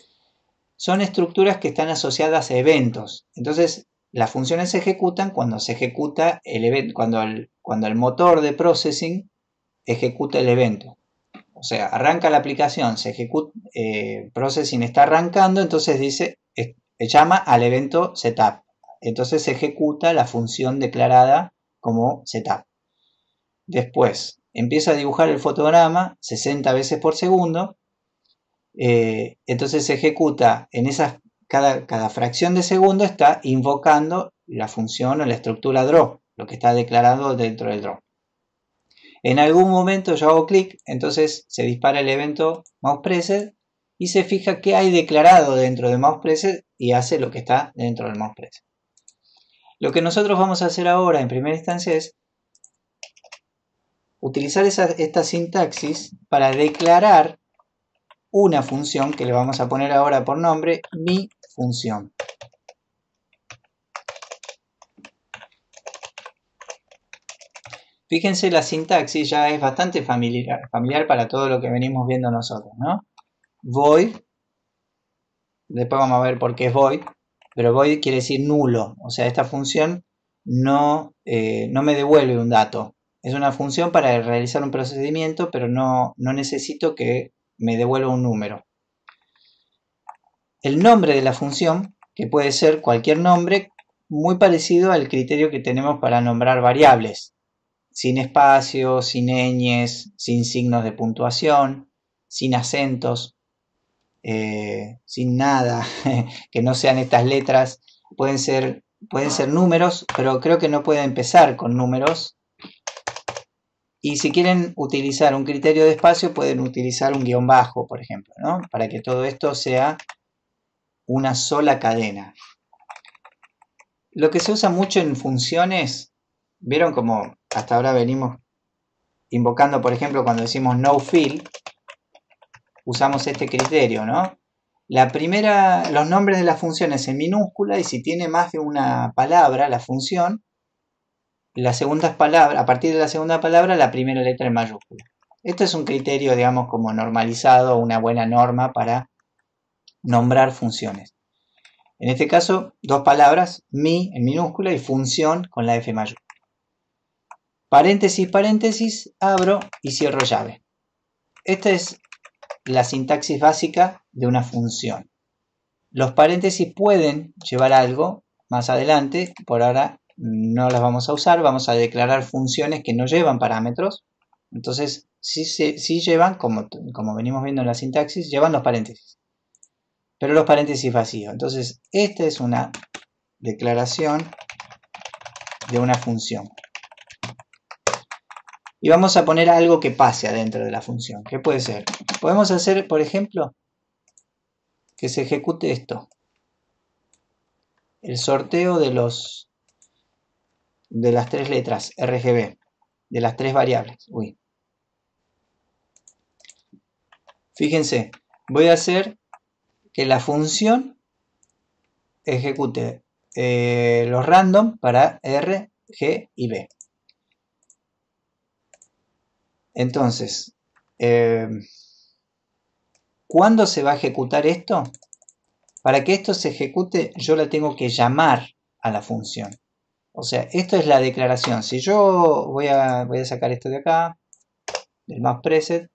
Speaker 1: son estructuras que están asociadas a eventos. Entonces, las funciones se ejecutan cuando se ejecuta el evento, cuando el motor de processing ejecuta el evento. O sea, arranca la aplicación, se ejecuta, processing está arrancando, entonces llama al evento setup. Entonces se ejecuta la función declarada como setup. Después empieza a dibujar el fotograma 60 veces por segundo. Entonces se ejecuta en cada fracción de segundo, está invocando la función o la estructura draw, lo que está declarado dentro del draw. En algún momento yo hago clic, entonces se dispara el evento mouse preset y se fija qué hay declarado dentro de mouse preset y hace lo que está dentro del mouse preset. Lo que nosotros vamos a hacer ahora en primera instancia es utilizar esta sintaxis para declarar una función que le vamos a poner ahora por nombre mi función. Fíjense, la sintaxis ya es bastante familiar para todo lo que venimos viendo nosotros, ¿no? Void, después vamos a ver por qué es void, pero void quiere decir nulo, o sea, esta función no me devuelve un dato. Es una función para realizar un procedimiento, pero no necesito que me devuelva un número. El nombre de la función, que puede ser cualquier nombre, muy parecido al criterio que tenemos para nombrar variables. Sin espacios, sin ñes, sin signos de puntuación, sin acentos, sin nada, que no sean estas letras. Pueden ser números, pero creo que no pueden empezar con números. Y si quieren utilizar un criterio de espacio, pueden utilizar un guión bajo, por ejemplo, ¿no? Para que todo esto sea una sola cadena. Lo que se usa mucho en funciones, vieron como hasta ahora venimos invocando, por ejemplo, cuando decimos no fill, usamos este criterio, ¿no? Los nombres de las funciones en minúscula, y si tiene más de una palabra la función, las segundas palabras, a partir de la segunda palabra, la primera letra en mayúscula. Esto es un criterio, digamos, como normalizado, una buena norma para nombrar funciones. En este caso, dos palabras, mi en minúscula y función con la F mayúscula. Paréntesis, paréntesis, abro y cierro llave. Esta es la sintaxis básica de una función. Los paréntesis pueden llevar algo más adelante, por ahora no las vamos a usar, vamos a declarar funciones que no llevan parámetros. Entonces, sí llevan, como venimos viendo en la sintaxis, llevan los paréntesis. Pero los paréntesis vacíos. Entonces, esta es una declaración de una función. Y vamos a poner algo que pase adentro de la función. ¿Qué puede ser? Podemos hacer, por ejemplo, que se ejecute esto. El sorteo de las tres letras RGB, de las tres variables. Uy. Fíjense, voy a hacer que la función ejecute los random para R, G y B. Entonces, ¿cuándo se va a ejecutar esto? Para que esto se ejecute, yo la tengo que llamar a la función. O sea, esto es la declaración. Si yo voy a sacar esto de acá, del mouse preset.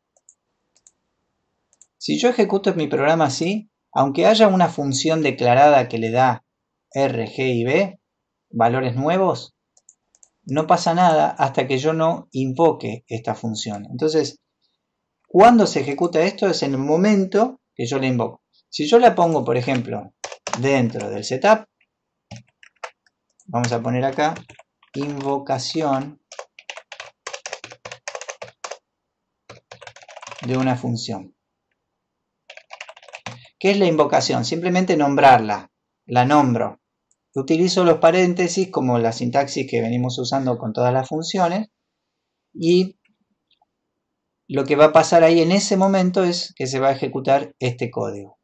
Speaker 1: Si yo ejecuto mi programa así, aunque haya una función declarada que le da R, G y B, valores nuevos, no pasa nada hasta que yo no invoque esta función. Entonces, ¿cuándo se ejecuta esto? Es en el momento que yo la invoco. Si yo la pongo, por ejemplo, dentro del setup, vamos a poner acá invocación de una función. ¿Qué es la invocación? Simplemente nombrarla. La nombro. Utilizo los paréntesis como la sintaxis que venimos usando con todas las funciones. Y lo que va a pasar ahí en ese momento es que se va a ejecutar este código.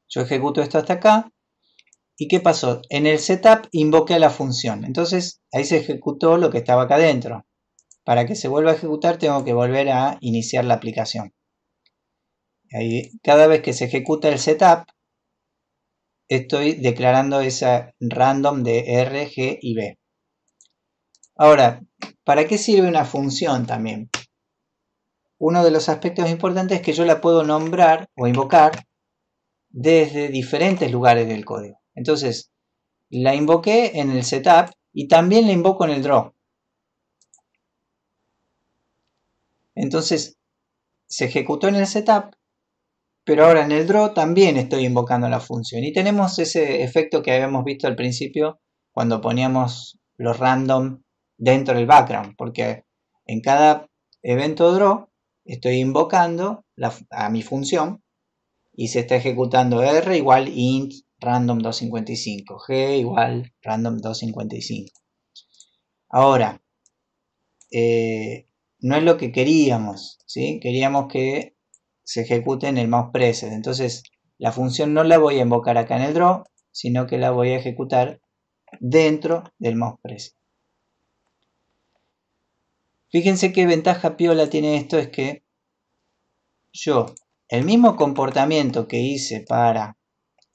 Speaker 1: Yo ejecuto esto hasta acá. ¿Y qué pasó? En el setup invoqué a la función. Entonces ahí se ejecutó lo que estaba acá adentro. Para que se vuelva a ejecutar tengo que volver a iniciar la aplicación. Ahí, cada vez que se ejecuta el setup, estoy declarando esa random de R, G y B. Ahora, ¿para qué sirve una función también? Uno de los aspectos importantes es que yo la puedo nombrar o invocar desde diferentes lugares del código. Entonces, la invoqué en el setup y también la invoco en el draw. Entonces, se ejecutó en el setup, pero ahora en el draw también estoy invocando la función. Y tenemos ese efecto que habíamos visto al principio cuando poníamos los random dentro del background, porque en cada evento draw estoy invocando a mi función y se está ejecutando R igual int random 255, G igual random 255. Ahora, no es lo que queríamos, ¿sí? Queríamos que se ejecute en el mouse preset. Entonces, la función no la voy a invocar acá en el draw, sino que la voy a ejecutar dentro del mouse preset. Fíjense qué ventaja piola tiene esto, es que yo, el mismo comportamiento que hice para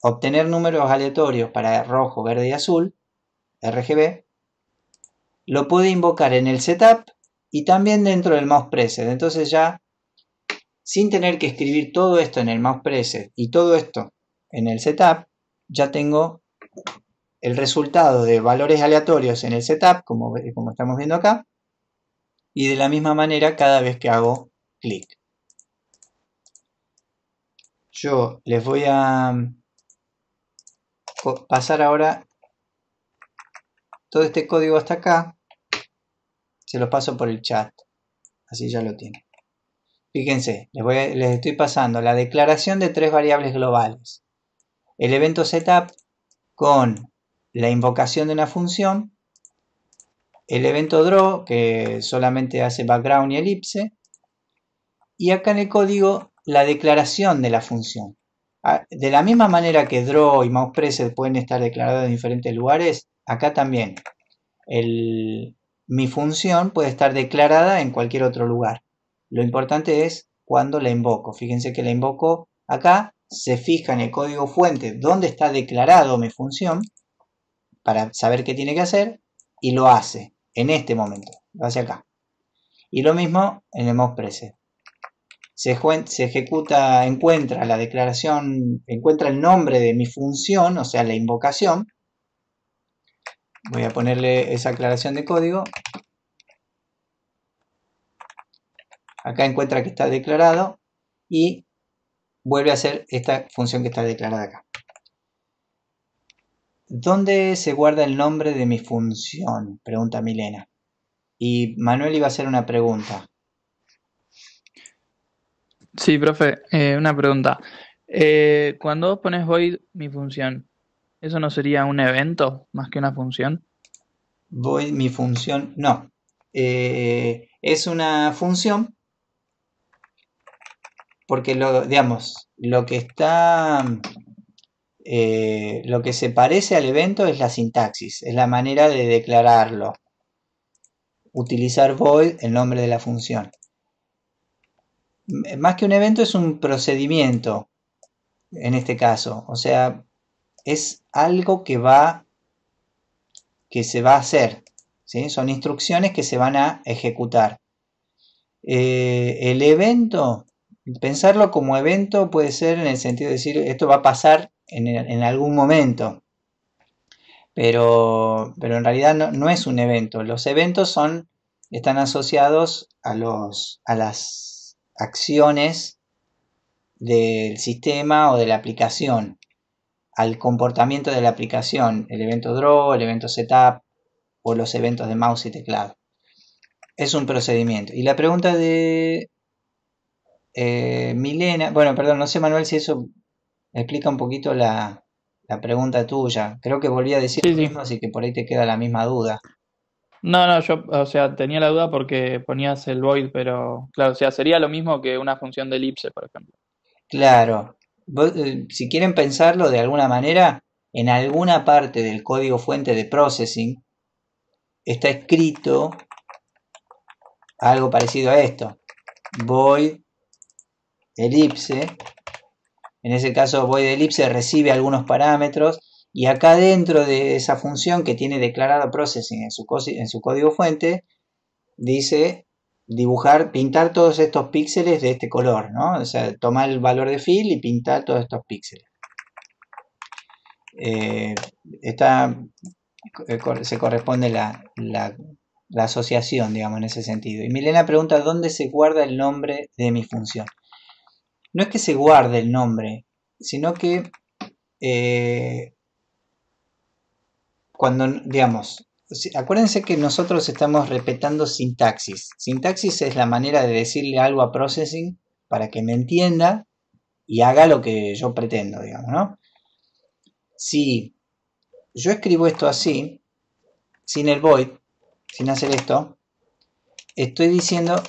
Speaker 1: obtener números aleatorios para rojo, verde y azul, RGB, lo puedo invocar en el setup y también dentro del mouse preset. Entonces ya, sin tener que escribir todo esto en el mouse preset y todo esto en el setup, ya tengo el resultado de valores aleatorios en el setup, como estamos viendo acá, y de la misma manera cada vez que hago clic. Yo les voy a pasar ahora todo este código hasta acá, se los paso por el chat, así ya lo tienen. Fíjense, les estoy pasando la declaración de 3 variables globales, el evento setup con la invocación de una función, el evento draw que solamente hace background y elipse, y acá en el código la declaración de la función. De la misma manera que draw y mouse preset pueden estar declarados en diferentes lugares, acá también mi función puede estar declarada en cualquier otro lugar. Lo importante es cuando la invoco. Fíjense que la invoco acá, se fija en el código fuente donde está declarado mi función para saber qué tiene que hacer y lo hace en este momento, lo hace acá. Y lo mismo en el mouse preset. Se ejecuta, encuentra la declaración, encuentra el nombre de mi función, o sea, la invocación. Voy a ponerle esa aclaración de código. Acá encuentra que está declarado y vuelve a hacer esta función que está declarada acá. ¿Dónde se guarda el nombre de mi función? Pregunta Milena. Y Manuel iba a hacer una pregunta.
Speaker 2: Sí, profe, una pregunta. Cuando vos pones void mi función, ¿eso no sería un evento más que una función?
Speaker 1: Void mi función. No. Es una función porque digamos, lo que está. Lo que se parece al evento es la sintaxis, es la manera de declararlo. Utilizar void, el nombre de la función. Más que un evento es un procedimiento en este caso, o sea, es algo que se va a hacer, ¿sí? Son instrucciones que se van a ejecutar. El evento, pensarlo como evento puede ser en el sentido de decir esto va a pasar en algún momento, pero en realidad no es un evento. Los eventos están asociados a las acciones del sistema o de la aplicación, al comportamiento de la aplicación, el evento draw, el evento setup o los eventos de mouse y teclado. Es un procedimiento. Y la pregunta de Milena, bueno, perdón, no sé Manuel si eso explica un poquito la pregunta tuya. Creo que volví a decir
Speaker 2: Sí,
Speaker 1: lo mismo,
Speaker 2: sí.
Speaker 1: así que por ahí te queda la misma duda.
Speaker 2: No, no, yo, o sea, tenía la duda porque ponías el void, pero claro, o sea, sería lo mismo que una función de elipse, por ejemplo.
Speaker 1: Claro, si quieren pensarlo de alguna manera, en alguna parte del código fuente de processing está escrito algo parecido a esto. Void elipse. En ese caso, void elipse recibe algunos parámetros y acá dentro de esa función que tiene declarado processing en su código fuente, dice dibujar, pintar todos estos píxeles de este color, ¿no? O sea, tomar el valor de fill y pintar todos estos píxeles. Se corresponde la asociación, digamos, en ese sentido. Y Milena pregunta, ¿dónde se guarda el nombre de mi función? No es que se guarde el nombre, sino que cuando, digamos, acuérdense que nosotros estamos respetando sintaxis. Sintaxis es la manera de decirle algo a processing para que me entienda y haga lo que yo pretendo, digamos, ¿no? si yo escribo esto así, sin el void, sin hacer esto, estoy diciendo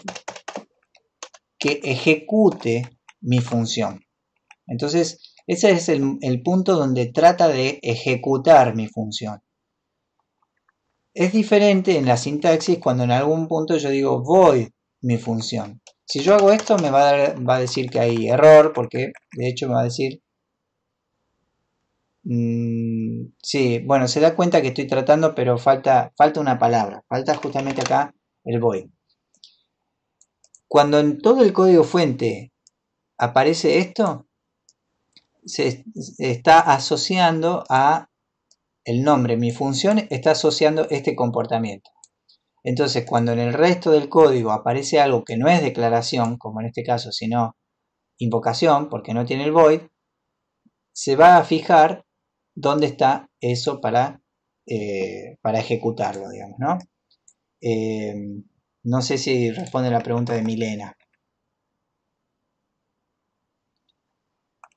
Speaker 1: que ejecute mi función. Entonces, ese es el punto donde trata de ejecutar mi función. Es diferente en la sintaxis cuando en algún punto yo digo void mi función. Si yo hago esto me va a decir que hay error, porque de hecho me va a decir... sí, bueno, se da cuenta que estoy tratando, pero falta una palabra. Falta justamente acá el void. Cuando en todo el código fuente aparece esto, se está asociando a el nombre, mi función está asociando este comportamiento. Entonces, cuando en el resto del código aparece algo que no es declaración, como en este caso, sino invocación, porque no tiene el void, se va a fijar dónde está eso para ejecutarlo, digamos, ¿no? No sé si responde la pregunta de Milena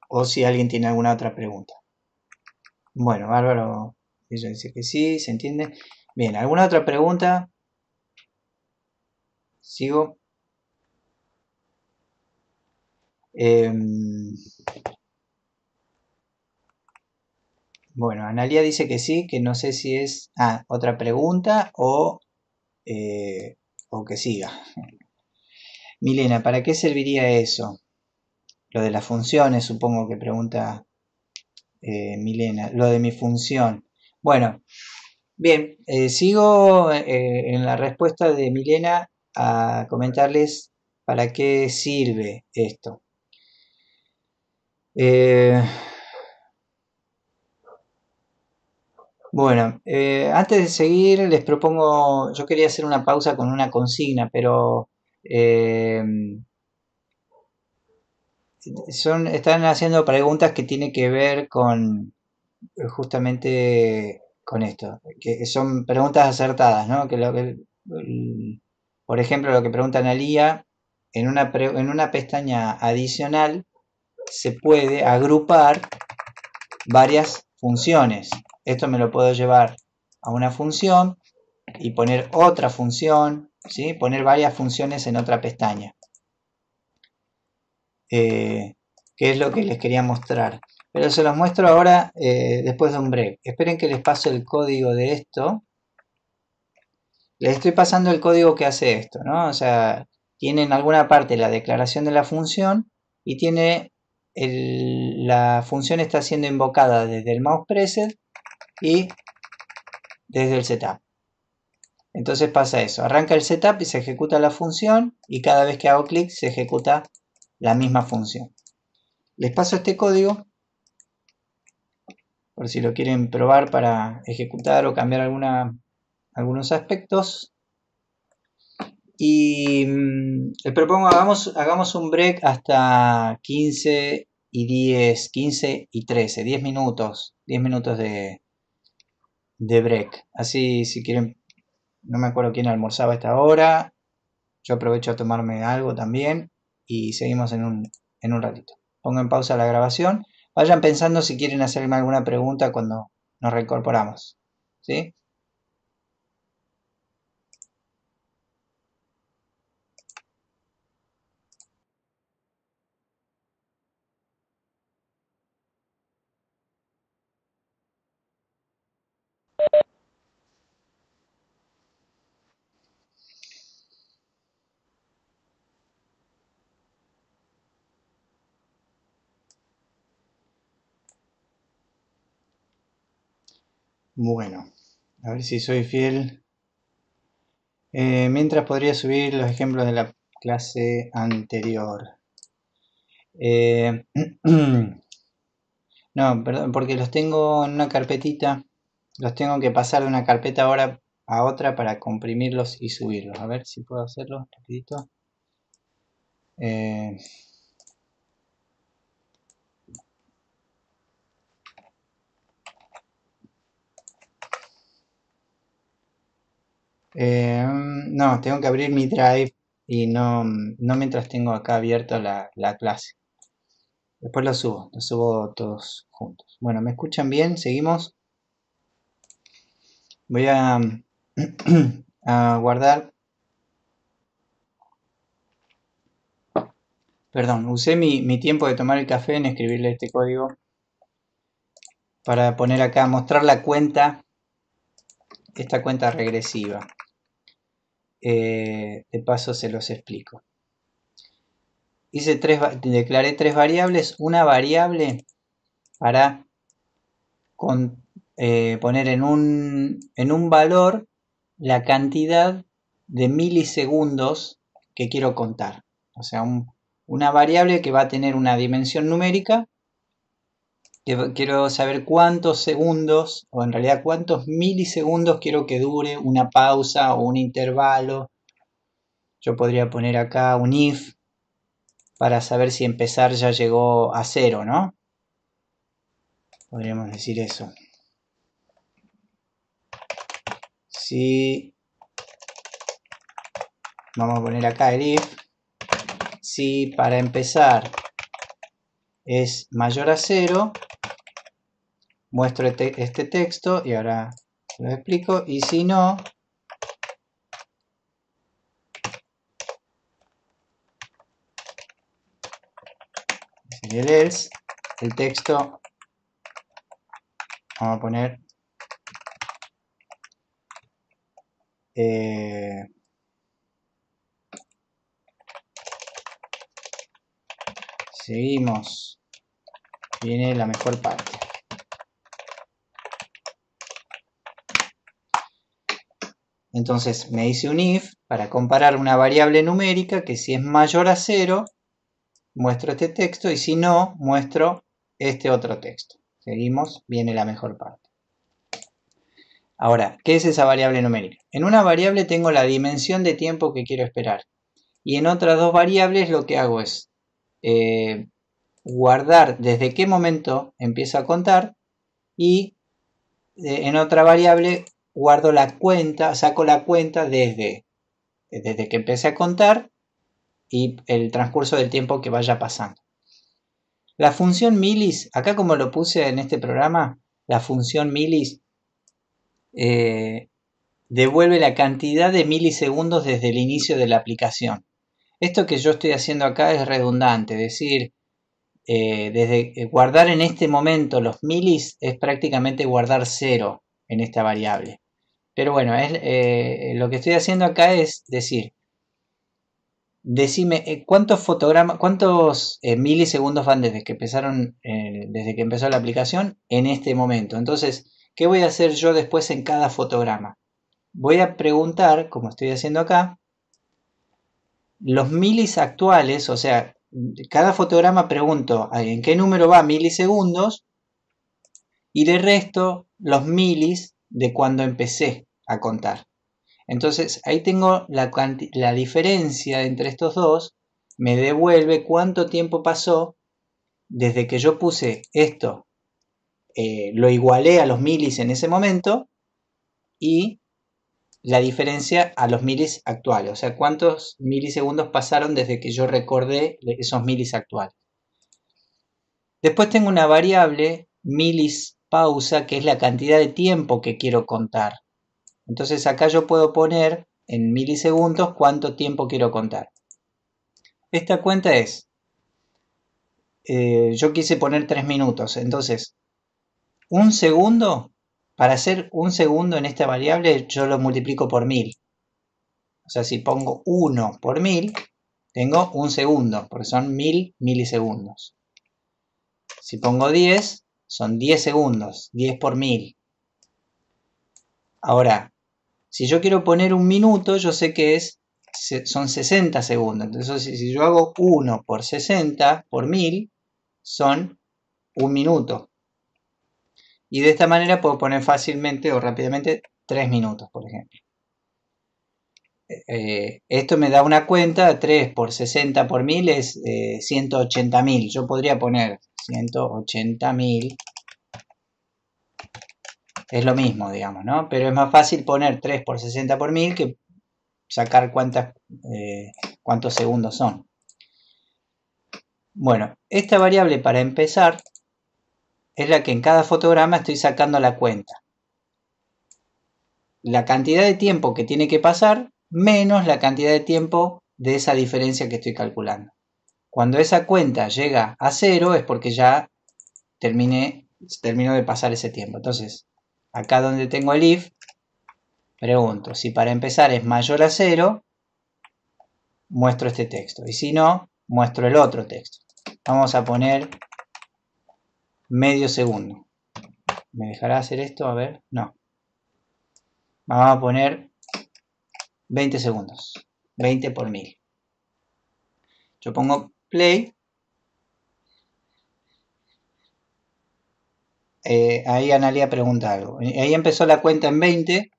Speaker 1: o si alguien tiene alguna otra pregunta. Bueno, Bárbaro, ella dice que sí, se entiende. Bien, ¿alguna otra pregunta? Sigo. Bueno, Analia dice que sí, que no sé si es otra pregunta o que siga. Milena, ¿para qué serviría eso? Lo de las funciones, supongo que pregunta Milena. Lo de mi función. Bueno, bien, sigo en la respuesta de Milena a comentarles para qué sirve esto. Bueno, antes de seguir les propongo, yo quería hacer una pausa con una consigna, pero eh, están haciendo preguntas que tienen que ver con justamente con esto, que son preguntas acertadas, ¿no? Por ejemplo, lo que pregunta Analía, en una pestaña adicional se puede agrupar varias funciones. Esto me lo puedo llevar a una función y poner otra función, ¿sí? Poner varias funciones en otra pestaña. Que es lo que les quería mostrar. Pero se los muestro ahora después de un break. Esperen que les paso el código de esto. Les estoy pasando el código que hace esto, ¿no? O sea, tiene en alguna parte la declaración de la función y tiene la función está siendo invocada desde el mouse preset y desde el setup. Entonces pasa eso, arranca el setup y se ejecuta la función y cada vez que hago clic se ejecuta la misma función. Les paso este código por si lo quieren probar para ejecutar o cambiar algunos aspectos. Y les propongo hagamos un break hasta 15 y 10, 15 y 13, 10 minutos de break. Así si quieren, no me acuerdo quién almorzaba a esta hora, yo aprovecho a tomarme algo también y seguimos en un ratito. Pongo en pausa la grabación. Vayan pensando si quieren hacerme alguna pregunta cuando nos reincorporamos. ¿Sí? Bueno, a ver si soy fiel. Mientras podría subir los ejemplos de la clase anterior. Eh, no, perdón, porque los tengo en una carpetita. Los tengo que pasar de una carpeta ahora a otra para comprimirlos y subirlos. A ver si puedo hacerlo rapidito. Eh, no, tengo que abrir mi Drive y no mientras tengo acá abierto la clase. Después los subo todos juntos. Bueno, ¿me escuchan bien? ¿Seguimos? Voy a, a guardar. Perdón, usé mi tiempo de tomar el café en escribirle este código para poner acá, mostrar la cuenta, esta cuenta regresiva. De paso se los explico. Declaré tres variables. Una variable para poner en un valor la cantidad de milisegundos que quiero contar. O sea, una variable que va a tener una dimensión numérica. Quiero saber cuántos segundos, o en realidad cuántos milisegundos quiero que dure una pausa o un intervalo. Yo podría poner acá un if para saber si empezar ya llegó a 0, ¿no? Podríamos decir eso. Si vamos a poner acá el if, si para empezar es mayor a 0, muestro este texto y ahora lo explico, y si no, sería el else, el texto, vamos a poner seguimos, viene la mejor parte. Entonces me hice un if para comparar una variable numérica que si es mayor a 0 muestro este texto y si no muestro este otro texto. Seguimos, viene la mejor parte. Ahora, ¿qué es esa variable numérica? En una variable tengo la dimensión de tiempo que quiero esperar y en otras dos variables lo que hago es guardar desde qué momento empiezo a contar y en otra variable guardo la cuenta, saco la cuenta desde que empecé a contar y el transcurso del tiempo que vaya pasando. La función milis, acá como lo puse en este programa, la función milis devuelve la cantidad de milisegundos desde el inicio de la aplicación. Esto que yo estoy haciendo acá es redundante, es decir, desde guardar en este momento los milis es prácticamente guardar 0 en esta variable. Pero bueno, lo que estoy haciendo acá es decir, decime cuántos milisegundos van desde que desde que empezó la aplicación en este momento. Entonces, ¿qué voy a hacer yo después en cada fotograma? Voy a preguntar, como estoy haciendo acá, los milis actuales, o sea, cada fotograma pregunto en qué número va milisegundos y le resto los milis de cuando empecé a contar. Entonces ahí tengo la diferencia entre estos dos, me devuelve cuánto tiempo pasó desde que yo puse esto, lo igualé a los milis en ese momento y la diferencia a los milis actuales, o sea, cuántos milisegundos pasaron desde que yo recordé esos milis actuales. Después tengo una variable milis pausa, que es la cantidad de tiempo que quiero contar. Entonces acá yo puedo poner en milisegundos cuánto tiempo quiero contar. Esta cuenta es, yo quise poner 3 minutos, entonces un segundo, para hacer un segundo en esta variable yo lo multiplico por 1000. O sea, si pongo 1 por 1000, tengo un segundo, porque son 1000 milisegundos. Si pongo 10, son 10 segundos, 10 por 1000. Ahora, si yo quiero poner un minuto, yo sé que son 60 segundos. Entonces, si yo hago 1 por 60 por 1000, son un minuto. Y de esta manera puedo poner fácilmente o rápidamente 3 minutos, por ejemplo. Esto me da una cuenta, 3 por 60 por 1000 es 180.000. Yo podría poner 180.000. Es lo mismo, digamos, ¿no? Pero es más fácil poner 3 por 60 por 1000 que sacar cuántos segundos son. Bueno, esta variable para empezar es la que en cada fotograma estoy sacando la cuenta. La cantidad de tiempo que tiene que pasar menos la cantidad de tiempo de esa diferencia que estoy calculando. Cuando esa cuenta llega a 0 es porque ya terminó de pasar ese tiempo. Entonces, acá donde tengo el if, pregunto si para empezar es mayor a 0, muestro este texto. Y si no, muestro el otro texto. Vamos a poner medio segundo. ¿Me dejará hacer esto? A ver, no. Vamos a poner 20 segundos. 20 por 1000. Yo pongo play. Ahí Analia pregunta algo. Ahí empezó la cuenta en 20.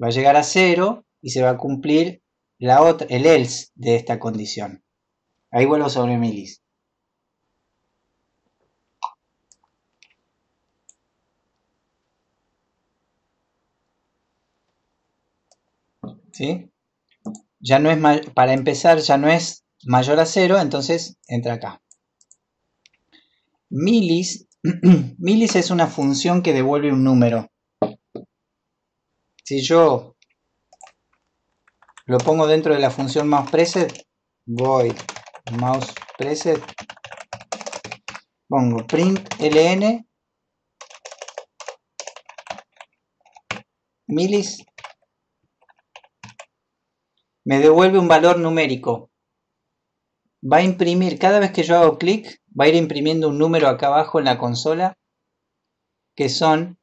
Speaker 1: Va a llegar a 0 y se va a cumplir el else de esta condición. Ahí vuelvo sobre mi list. ¿Sí? Ya no es para empezar, ya no es mayor a 0, entonces entra acá. Milis, milis es una función que devuelve un número. Si yo lo pongo dentro de la función mousePreset, void mousePreset, pongo println milis, me devuelve un valor numérico. Va a imprimir, cada vez que yo hago clic, va a ir imprimiendo un número acá abajo en la consola, que son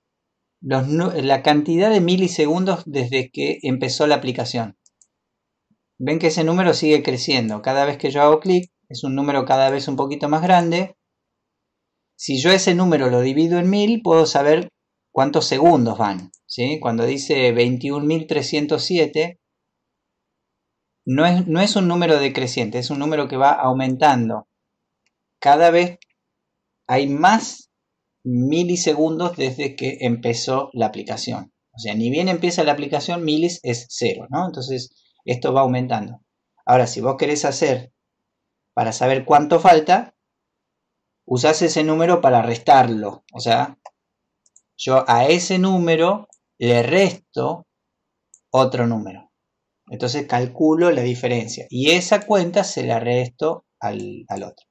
Speaker 1: la cantidad de milisegundos desde que empezó la aplicación. Ven que ese número sigue creciendo. Cada vez que yo hago clic, es un número cada vez un poquito más grande. Si yo ese número lo divido en 1000, puedo saber cuántos segundos van. ¿Sí? Cuando dice 21.307, no es un número decreciente, es un número que va aumentando. Cada vez hay más milisegundos desde que empezó la aplicación. O sea, ni bien empieza la aplicación, milis es 0, ¿no? Entonces, esto va aumentando. Ahora, si vos querés hacer para saber cuánto falta, usás ese número para restarlo. O sea, yo a ese número le resto otro número. Entonces calculo la diferencia. Y esa cuenta se la resto al otro.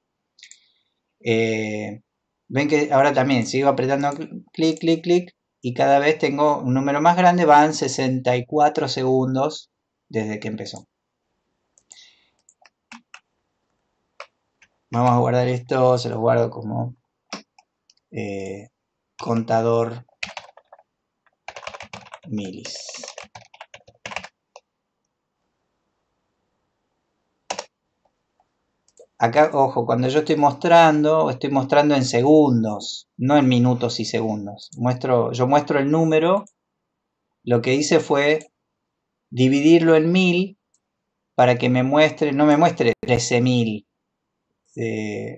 Speaker 1: Ven que ahora también sigo apretando clic, clic, clic. Y cada vez tengo un número más grande. Van 64 segundos desde que empezó. Vamos a guardar esto. Se lo guardo como contador milis. Acá, ojo, cuando yo estoy mostrando en segundos, no en minutos y segundos. Yo muestro el número. Lo que hice fue dividirlo en 1000 para que no me muestre 13.000.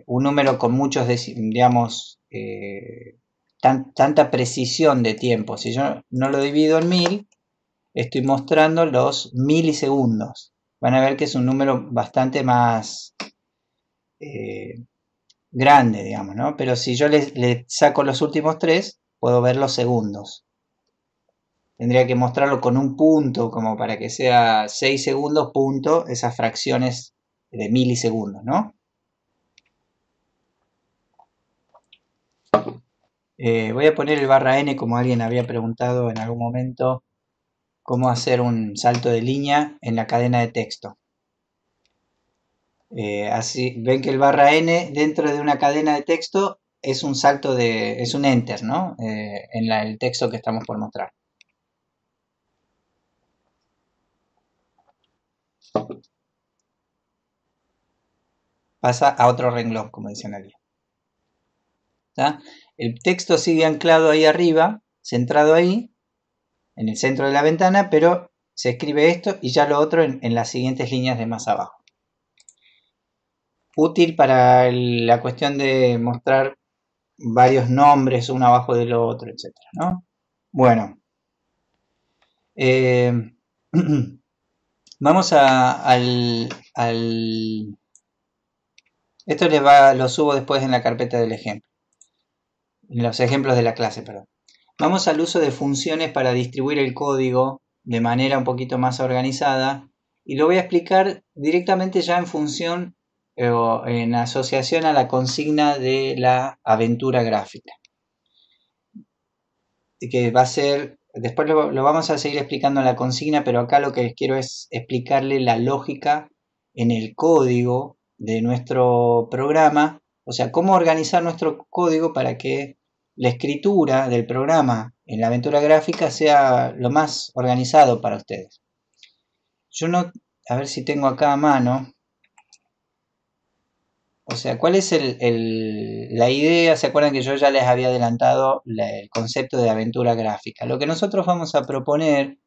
Speaker 1: Un número con muchos, digamos, tanta precisión de tiempo. Si yo no lo divido en 1000, estoy mostrando los milisegundos. Van a ver que es un número bastante más grande, digamos, ¿no? Pero si yo le saco los últimos 3, puedo ver los segundos. Tendría que mostrarlo con un punto, como para que sea 6 segundos, punto, esas fracciones de milisegundos, ¿no? Voy a poner el barra n como alguien había preguntado en algún momento cómo hacer un salto de línea en la cadena de texto. Así ven que el barra n dentro de una cadena de texto es un salto es un enter, ¿no? En el texto que estamos por mostrar. Pasa a otro renglón, como dice Analia. ¿Está? El texto sigue anclado ahí arriba, centrado ahí, en el centro de la ventana, pero se escribe esto y ya lo otro en las siguientes líneas de más abajo. Útil para la cuestión de mostrar varios nombres uno abajo del otro, etc., ¿no? Bueno, vamos al Esto lo subo después en la carpeta del ejemplo, en los ejemplos de la clase, perdón. Vamos al uso de funciones para distribuir el código de manera un poquito más organizada y lo voy a explicar directamente ya en función o en asociación a la consigna de la aventura gráfica, que va a ser, después lo vamos a seguir explicando en la consigna, pero acá lo que les quiero es explicarle la lógica en el código de nuestro programa, o sea, cómo organizar nuestro código para que la escritura del programa en la aventura gráfica sea lo más organizado para ustedes. Yo no, a ver si tengo acá a mano, o sea, ¿cuál es la idea? ¿Se acuerdan que yo ya les había adelantado el concepto de aventura gráfica? Lo que nosotros vamos a proponer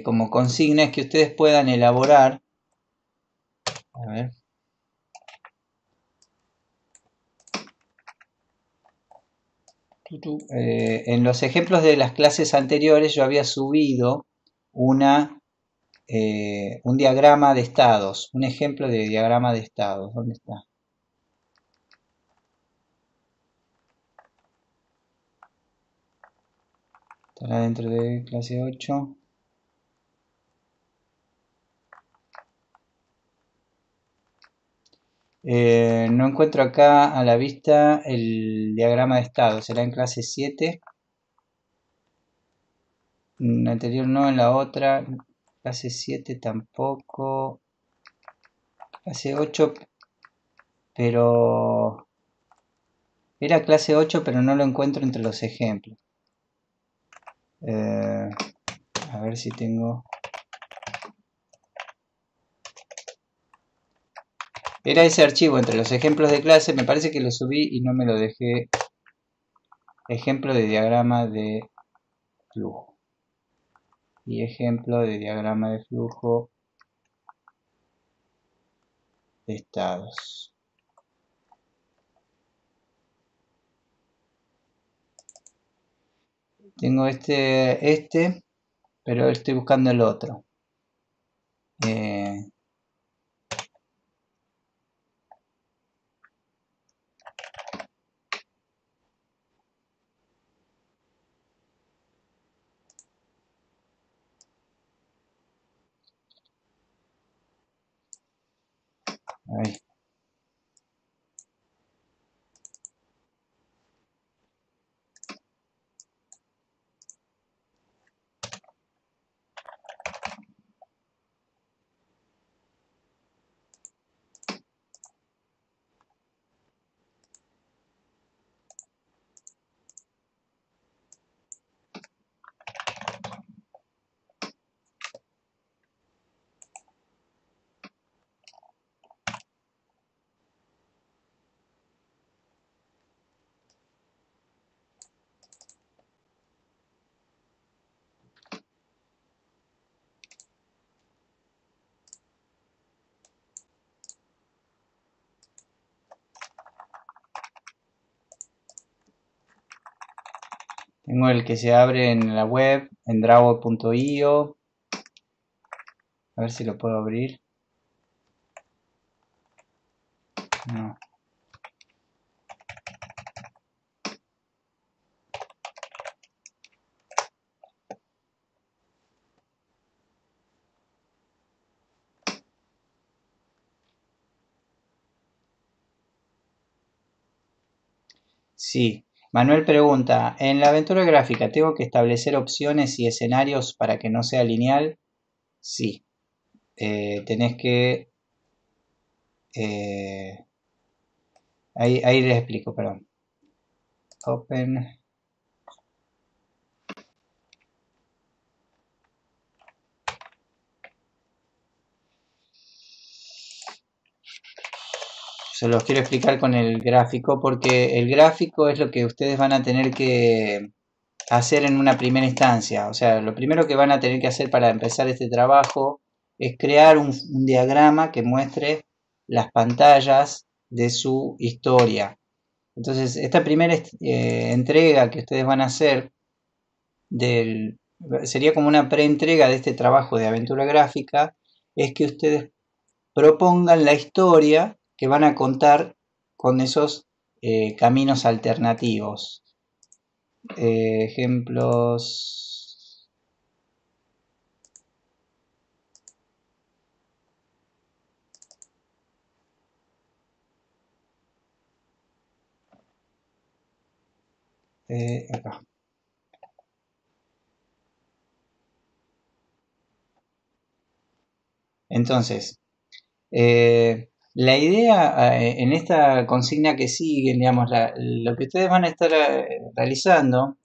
Speaker 1: como consigna es que ustedes puedan elaborar, a ver, en los ejemplos de las clases anteriores yo había subido un diagrama de estados, un ejemplo de diagrama de estados. ¿Dónde está? Estará dentro de clase 8. No encuentro acá a la vista el diagrama de estado. ¿Será en clase 7? En la anterior no, en la otra. Clase 7 tampoco. Clase 8, pero... Era clase 8, pero no lo encuentro entre los ejemplos. A ver si tengo... Era ese archivo entre los ejemplos de clase, me parece que lo subí y no me lo dejé. Ejemplo de diagrama de flujo. Y ejemplo de diagrama de flujo de estados. Tengo este, pero estoy buscando el otro. Ahí. Tengo el que se abre en la web, en drago.io. A ver si lo puedo abrir. No. Sí. Manuel pregunta, en la aventura gráfica, ¿tengo que establecer opciones y escenarios para que no sea lineal? Sí. Tenés que... ahí les explico, perdón. Open... Se los quiero explicar con el gráfico porque el gráfico es lo que ustedes van a tener que hacer en una primera instancia. O sea, lo primero que van a tener que hacer para empezar este trabajo es crear un diagrama que muestre las pantallas de su historia. Entonces, esta primera entrega que ustedes van a hacer sería como una preentrega de este trabajo de aventura gráfica, es que ustedes propongan la historia que van a contar con esos caminos alternativos. Ejemplos. Acá. Entonces, la idea en esta consigna que sigue, digamos, lo que ustedes van a estar realizando,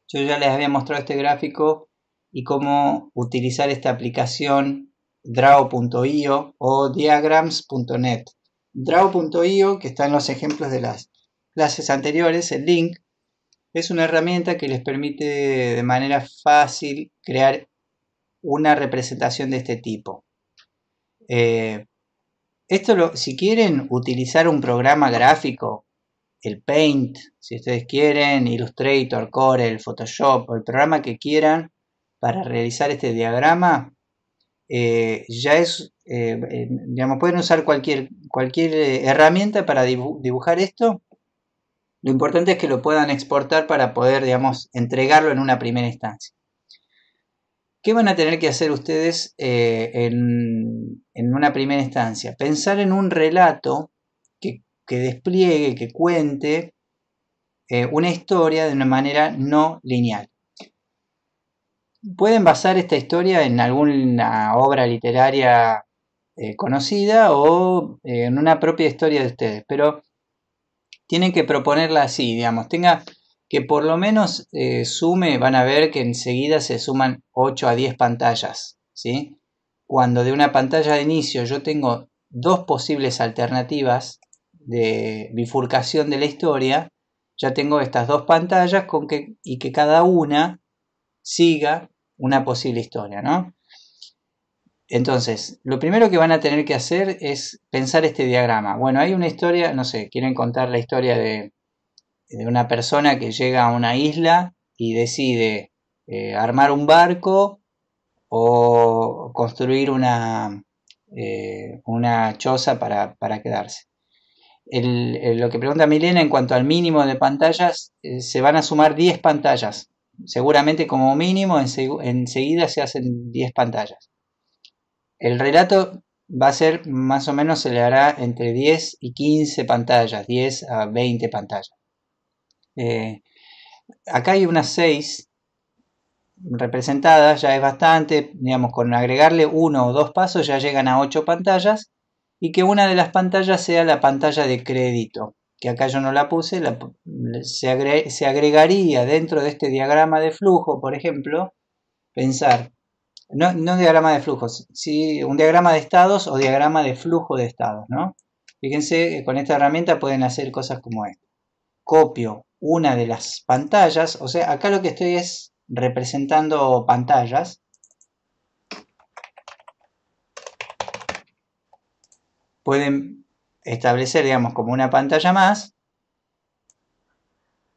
Speaker 1: yo ya les había mostrado este gráfico y cómo utilizar esta aplicación draw.io o diagrams.net. Draw.io, que está en los ejemplos de las clases anteriores, el link, es una herramienta que les permite de manera fácil crear una representación de este tipo. Si quieren utilizar un programa gráfico, el Paint, si ustedes quieren, Illustrator, Corel, Photoshop o el programa que quieran para realizar este diagrama, digamos, pueden usar cualquier herramienta para dibujar esto. Lo importante es que lo puedan exportar para poder, digamos, entregarlo en una primera instancia. ¿Qué van a tener que hacer ustedes en una primera instancia? Pensar en un relato que despliegue, que cuente una historia de una manera no lineal. Pueden basar esta historia en alguna obra literaria conocida o en una propia historia de ustedes, pero tienen que proponerla así, digamos, tenga que por lo menos sume, van a ver que enseguida se suman 8 a 10 pantallas, ¿sí? Cuando de una pantalla de inicio yo tengo dos posibles alternativas de bifurcación de la historia, ya tengo estas dos pantallas y que cada una siga una posible historia, ¿no? Entonces, lo primero que van a tener que hacer es pensar este diagrama. Bueno, hay una historia, no sé, quieren contar la historia de una persona que llega a una isla y decide armar un barco o construir una choza para quedarse. Lo que pregunta Milena en cuanto al mínimo de pantallas, se van a sumar 10 pantallas. Seguramente como mínimo enseguida se hacen 10 pantallas. El relato va a ser más o menos, se le hará entre 10 y 15 pantallas, 10 a 20 pantallas. Acá hay unas 6 representadas, ya es bastante, digamos, con agregarle uno o dos pasos ya llegan a 8 pantallas y que una de las pantallas sea la pantalla de crédito, que acá yo no la puse, se agregaría dentro de este diagrama de flujo, por ejemplo, pensar, no diagrama de flujos, sí un diagrama de estados o diagrama de flujo de estados, ¿no? Fíjense, con esta herramienta pueden hacer cosas como esta. Copio una de las pantallas, o sea, acá lo que estoy es representando pantallas. Pueden establecer, digamos, como una pantalla más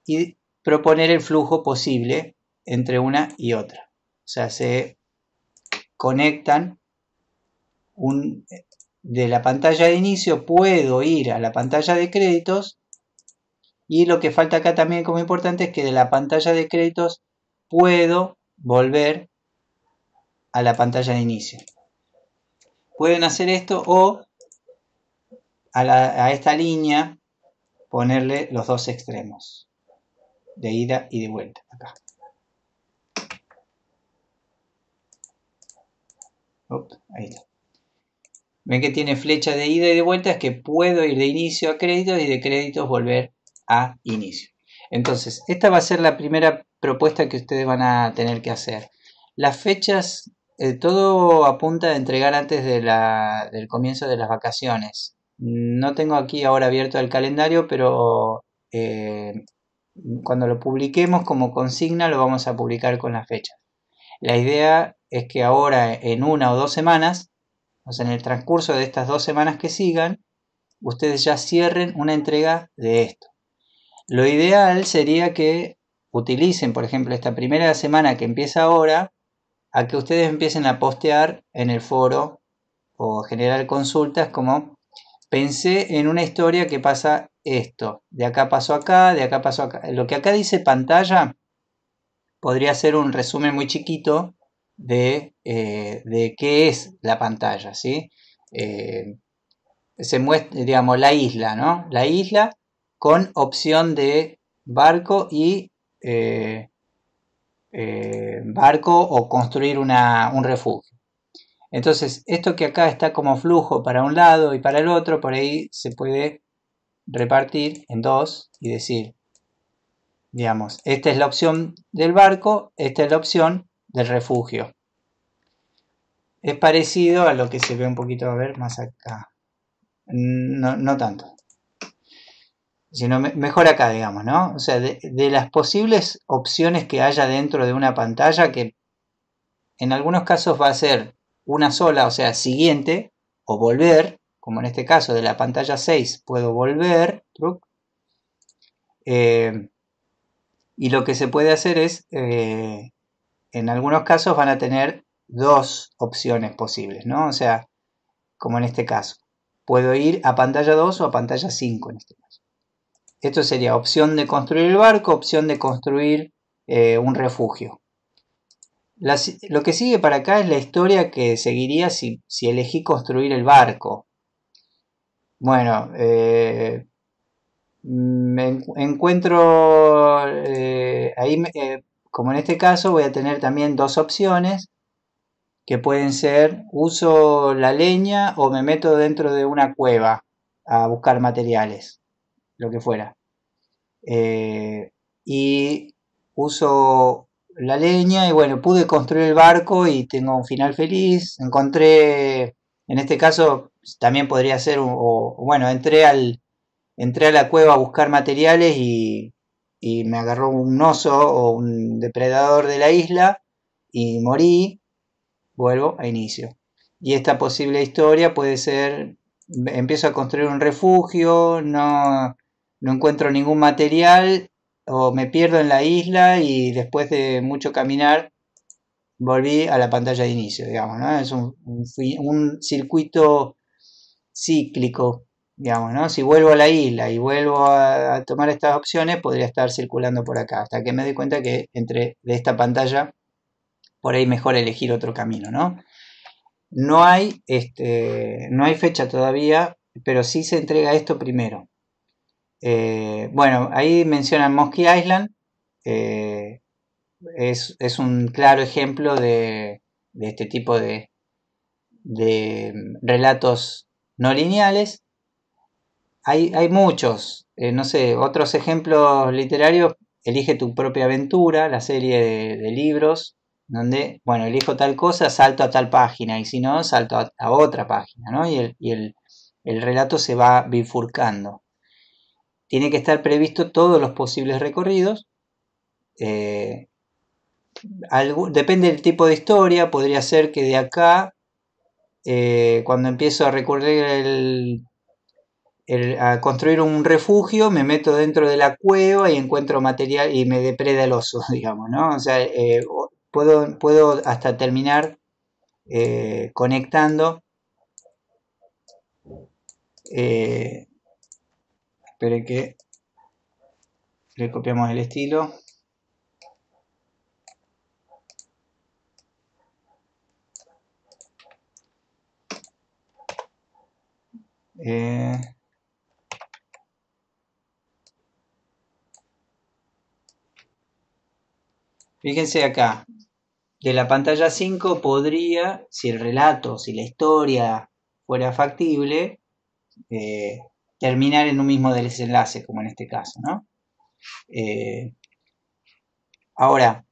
Speaker 1: y proponer el flujo posible entre una y otra. O sea, se conectan de la pantalla de inicio, puedo ir a la pantalla de créditos y lo que falta acá también como importante es que de la pantalla de créditos puedo volver a la pantalla de inicio. Pueden hacer esto o a esta línea ponerle los dos extremos de ida y de vuelta acá. Ahí está. Ven que tiene flecha de ida y de vuelta, es que puedo ir de inicio a créditos y de créditos volver a inicio. Entonces, esta va a ser la primera propuesta que ustedes van a tener que hacer. Las fechas, todo apunta a entregar antes del comienzo de las vacaciones. No tengo aquí ahora abierto el calendario, pero cuando lo publiquemos como consigna lo vamos a publicar con las fechas. La idea es que ahora en 1 o 2 semanas, o sea, en el transcurso de estas 2 semanas que sigan, ustedes ya cierren una entrega de esto. Lo ideal sería que utilicen, por ejemplo, esta primera semana que empieza ahora, a que ustedes empiecen a postear en el foro o generar consultas como pensé en una historia que pasa esto, de acá pasó acá, de acá pasó acá. Lo que acá dice pantalla podría ser un resumen muy chiquito de qué es la pantalla, ¿sí? Eh, Se muestra, digamos, la isla, ¿no? La isla con opción de barco y barco o construir un refugio. Entonces, esto que acá está como flujo para un lado y para el otro, por ahí se puede repartir en dos y decir, digamos, esta es la opción del barco, esta es la opción del refugio. Es parecido a lo que se ve un poquito, a ver, más acá. No, no tanto, sino mejor acá, digamos, ¿no? O sea, de las posibles opciones que haya dentro de una pantalla, que en algunos casos va a ser una sola, o sea, siguiente, o volver, como en este caso de la pantalla 6, puedo volver, y lo que se puede hacer es, en algunos casos van a tener dos opciones posibles, ¿no? O sea, como en este caso, puedo ir a pantalla 2 o a pantalla 5 en este caso. Esto sería opción de construir el barco, opción de construir un refugio. Lo que sigue para acá es la historia que seguiría si elegí construir el barco. Bueno, me encuentro ahí, como en este caso, voy a tener también dos opciones que pueden ser uso la leña o me meto dentro de una cueva a buscar materiales, lo que fuera. Y uso la leña y bueno, pude construir el barco y tengo un final feliz. Encontré, en este caso, también podría ser, bueno, entré a la cueva a buscar materiales y me agarró un oso o un depredador de la isla y morí, vuelvo a inicio. Y esta posible historia puede ser, empiezo a construir un refugio, no encuentro ningún material o me pierdo en la isla y después de mucho caminar volví a la pantalla de inicio, digamos, ¿no? Es un circuito cíclico, digamos, ¿no? Si vuelvo a la isla y vuelvo a tomar estas opciones, podría estar circulando por acá, hasta que me doy cuenta que entre de esta pantalla, por ahí mejor elegir otro camino, ¿no? No hay fecha todavía, pero sí se entrega esto primero. Bueno, ahí mencionan Monkey Island, eh, es un claro ejemplo de este tipo de relatos no lineales. Hay muchos, no sé, otros ejemplos literarios, Elige tu propia aventura, la serie de libros, donde, bueno, elijo tal cosa, salto a tal página, y si no, salto a otra página, ¿no? El relato se va bifurcando. Tiene que estar previsto todos los posibles recorridos. eh, Depende del tipo de historia, podría ser que de acá, cuando empiezo a recorrer a construir un refugio, me meto dentro de la cueva y encuentro material y me depreda el oso, digamos, ¿no? O sea, puedo hasta terminar conectando. Espere que le copiamos el estilo. Eh, Fíjense acá, de la pantalla 5 podría, si el relato, si la historia fuera factible, eh, terminar en un mismo desenlace, como en este caso, ¿no? Ahora,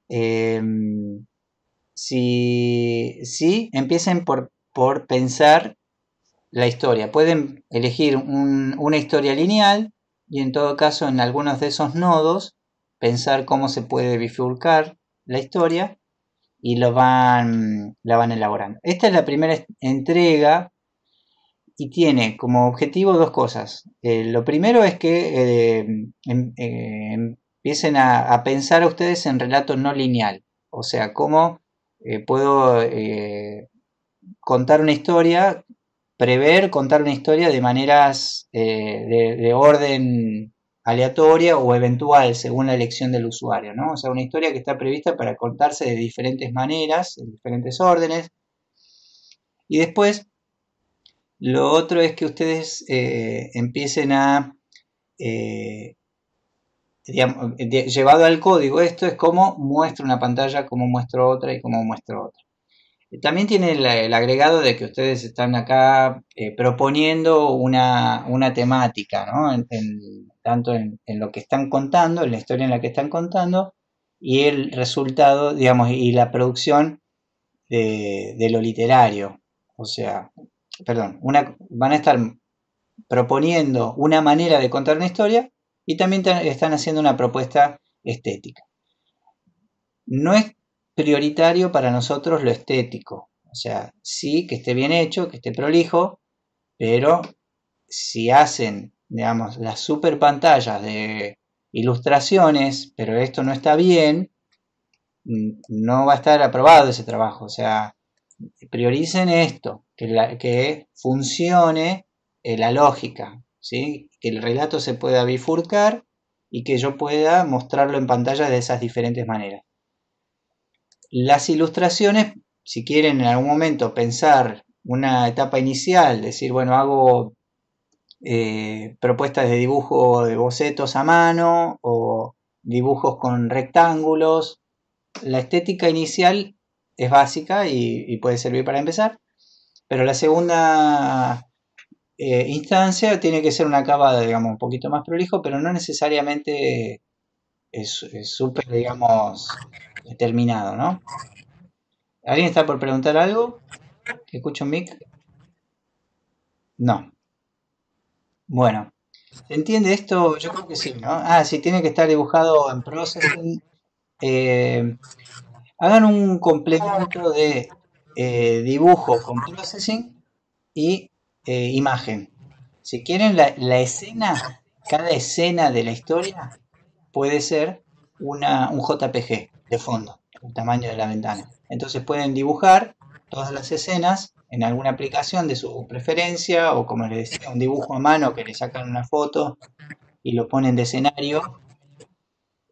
Speaker 1: si empiecen por pensar la historia, pueden elegir una historia lineal y en todo caso en algunos de esos nodos pensar cómo se puede bifurcar la historia y la van elaborando. Esta es la primera entrega y tiene como objetivo dos cosas. Lo primero es que empiecen a pensar a ustedes en relato no lineal, o sea, cómo puedo contar una historia prever contar una historia de maneras de orden aleatoria o eventual según la elección del usuario, ¿no? O sea, una historia que está prevista para contarse de diferentes maneras, en diferentes órdenes. Y después, lo otro es que ustedes empiecen a, digamos, llevado al código, esto es cómo muestro una pantalla, cómo muestro otra y cómo muestro otra. También tiene el agregado de que ustedes están acá proponiendo una temática, ¿no? Tanto en lo que están contando, en la historia en la que están contando, y el resultado, digamos, y la producción de lo literario. O sea, perdón, van a estar proponiendo una manera de contar una historia y también están haciendo una propuesta estética. No es prioritario para nosotros lo estético, o sea, sí que esté bien hecho, que esté prolijo, pero si hacen, digamos, las super pantallas de ilustraciones, pero esto no está bien, no va a estar aprobado ese trabajo, o sea, prioricen esto, que funcione la lógica, ¿sí? Que el relato se pueda bifurcar y que yo pueda mostrarlo en pantalla de esas diferentes maneras. Las ilustraciones, si quieren en algún momento pensar una etapa inicial, decir, bueno, hago propuestas de dibujo de bocetos a mano o dibujos con rectángulos, la estética inicial es básica y puede servir para empezar, pero la segunda instancia tiene que ser una acabada, digamos, un poquito más prolijo, pero no necesariamente es súper, digamos, terminado, ¿no? ¿Alguien está por preguntar algo? ¿Escucho un mic? No. Bueno, ¿se entiende esto? Yo creo que sí, ¿no? Ah, sí, tiene que estar dibujado en Processing. Eh, hagan un complemento de dibujo con Processing y imagen. Si quieren la escena, cada escena de la historia puede ser un JPG de fondo, el tamaño de la ventana. Entonces pueden dibujar todas las escenas en alguna aplicación de su preferencia o como les decía, un dibujo a mano que le sacan una foto y lo ponen de escenario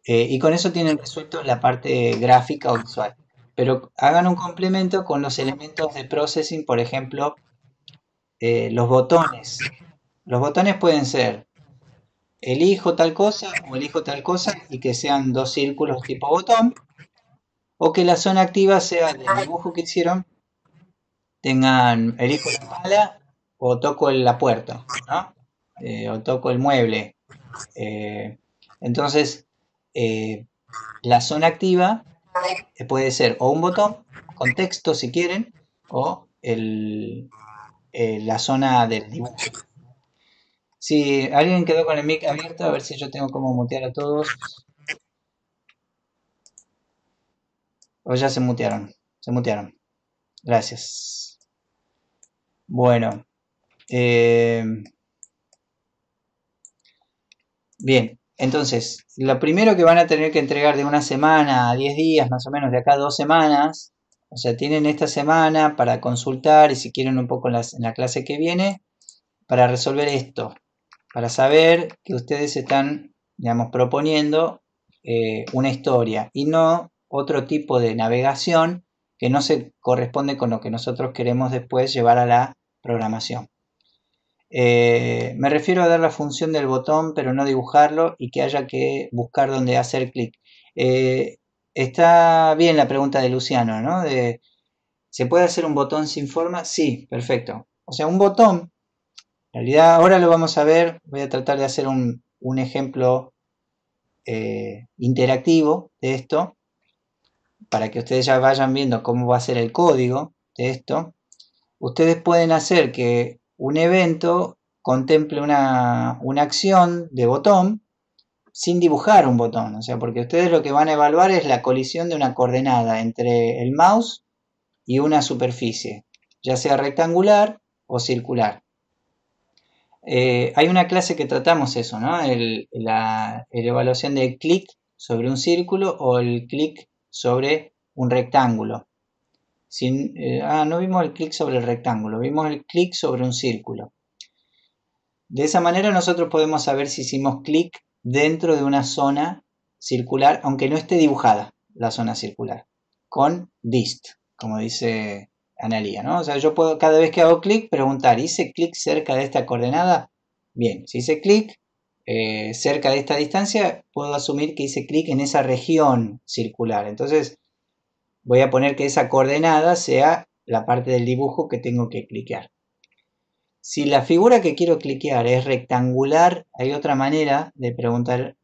Speaker 1: y con eso tienen resuelto la parte gráfica o visual. Pero hagan un complemento con los elementos de processing, por ejemplo, los botones. Los botones pueden ser elijo tal cosa o elijo tal cosa y que sean dos círculos tipo botón, o que la zona activa sea del dibujo que hicieron, tengan elijo la pala o toco la puerta, ¿no? O toco el mueble. Eh, entonces, eh, la zona activa puede ser o un botón con texto si quieren, o la zona del dibujo. Si alguien quedó con el mic abierto, a ver si yo tengo como mutear a todos. O ya se mutearon. Se mutearon. Gracias. Bueno. Bien. Entonces, lo primero que van a tener que entregar de una semana a 10 días, más o menos de acá a 2 semanas. O sea, tienen esta semana para consultar y si quieren un poco en la clase que viene, para resolver esto. Para saber que ustedes están, digamos, proponiendo una historia y no otro tipo de navegación que no se corresponde con lo que nosotros queremos después llevar a la programación. Me refiero a dar la función del botón pero no dibujarlo y que haya que buscar dónde hacer clic. Está bien la pregunta de Luciano, ¿no? ¿Se puede hacer un botón sin forma? Sí, perfecto. O sea, un botón, en realidad ahora lo vamos a ver, voy a tratar de hacer un ejemplo interactivo de esto para que ustedes ya vayan viendo cómo va a ser el código de esto. Ustedes pueden hacer que un evento contemple una acción de botón sin dibujar un botón, o sea, porque ustedes lo que van a evaluar es la colisión de una coordenada entre el mouse y una superficie, ya sea rectangular o circular. Hay una clase que tratamos eso, ¿no? La evaluación del clic sobre un círculo o el clic sobre un rectángulo. No vimos el clic sobre el rectángulo, vimos el clic sobre un círculo. De esa manera nosotros podemos saber si hicimos clic dentro de una zona circular, aunque no esté dibujada la zona circular, con dist, como dice Analía, ¿no? O sea, yo puedo cada vez que hago clic preguntar, ¿hice clic cerca de esta coordenada? Bien, si hice clic cerca de esta distancia, puedo asumir que hice clic en esa región circular. Entonces voy a poner que esa coordenada sea la parte del dibujo que tengo que cliquear. Si la figura que quiero cliquear es rectangular, hay otra manera de preguntar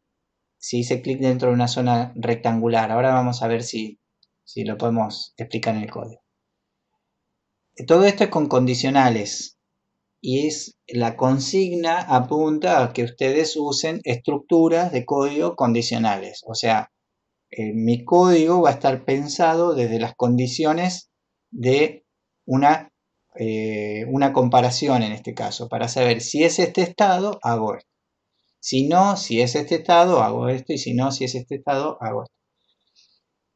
Speaker 1: si hice clic dentro de una zona rectangular. Ahora vamos a ver si lo podemos explicar en el código. Todo esto es con condicionales y la consigna apunta a que ustedes usen estructuras de código condicionales. O sea, mi código va a estar pensado desde las condiciones de una comparación en este caso, para saber si es este estado, hago esto. Si no, si es este estado, hago esto, y si no, si es este estado, hago esto.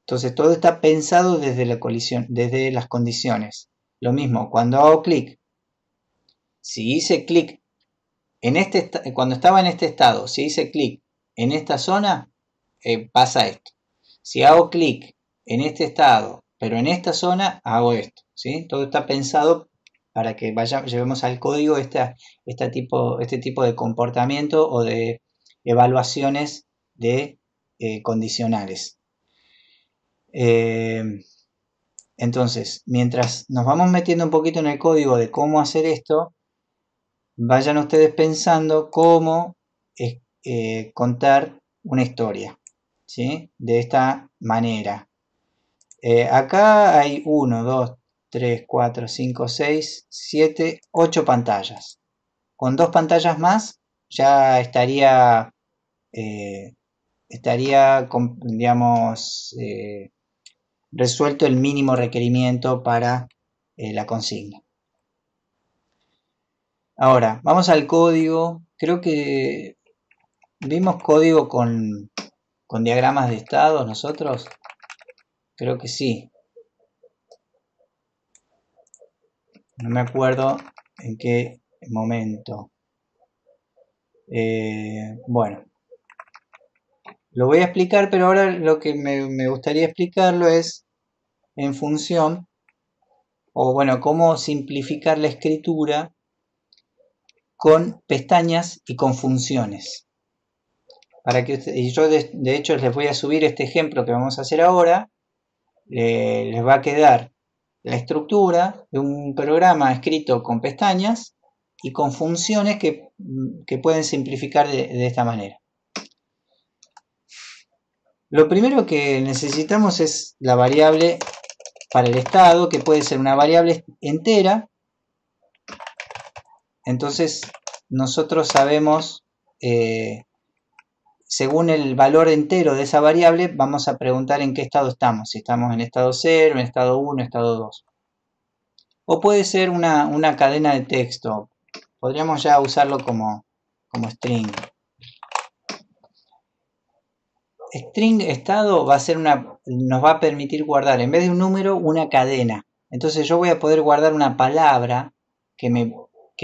Speaker 1: Entonces todo está pensado desde la colisión, desde las condiciones. Lo mismo, cuando hago clic, si hice clic cuando estaba en este estado, si hice clic en esta zona, pasa esto. Si hago clic en este estado, pero en esta zona, hago esto, ¿sí? Todo está pensado para que llevemos al código este tipo de comportamiento o de evaluaciones de condicionales. Entonces, mientras nos vamos metiendo un poquito en el código de cómo hacer esto, vayan ustedes pensando cómo contar una historia, ¿sí? De esta manera. Acá hay 1, 2, 3, 4, 5, 6, 7, 8 pantallas. Con 2 pantallas más ya estaría, digamos, resuelto el mínimo requerimiento para la consigna. Ahora, vamos al código. Creo que vimos código con diagramas de estados nosotros. Creo que sí. No me acuerdo en qué momento. Bueno, lo voy a explicar, pero ahora lo que me gustaría explicarlo es en función, o bueno, cómo simplificar la escritura con pestañas y con funciones. Para que y yo de hecho les voy a subir este ejemplo que vamos a hacer ahora. Les va a quedar la estructura de un programa escrito con pestañas y con funciones que pueden simplificar de esta manera. Lo primero que necesitamos es la variable para el estado, que puede ser una variable entera. Entonces nosotros sabemos, según el valor entero de esa variable, vamos a preguntar en qué estado estamos. Si estamos en estado 0, en estado 1, estado 2. O puede ser una cadena de texto. Podríamos ya usarlo como string. String estado va a ser nos va a permitir guardar, en vez de un número, una cadena. Entonces yo voy a poder guardar una palabra que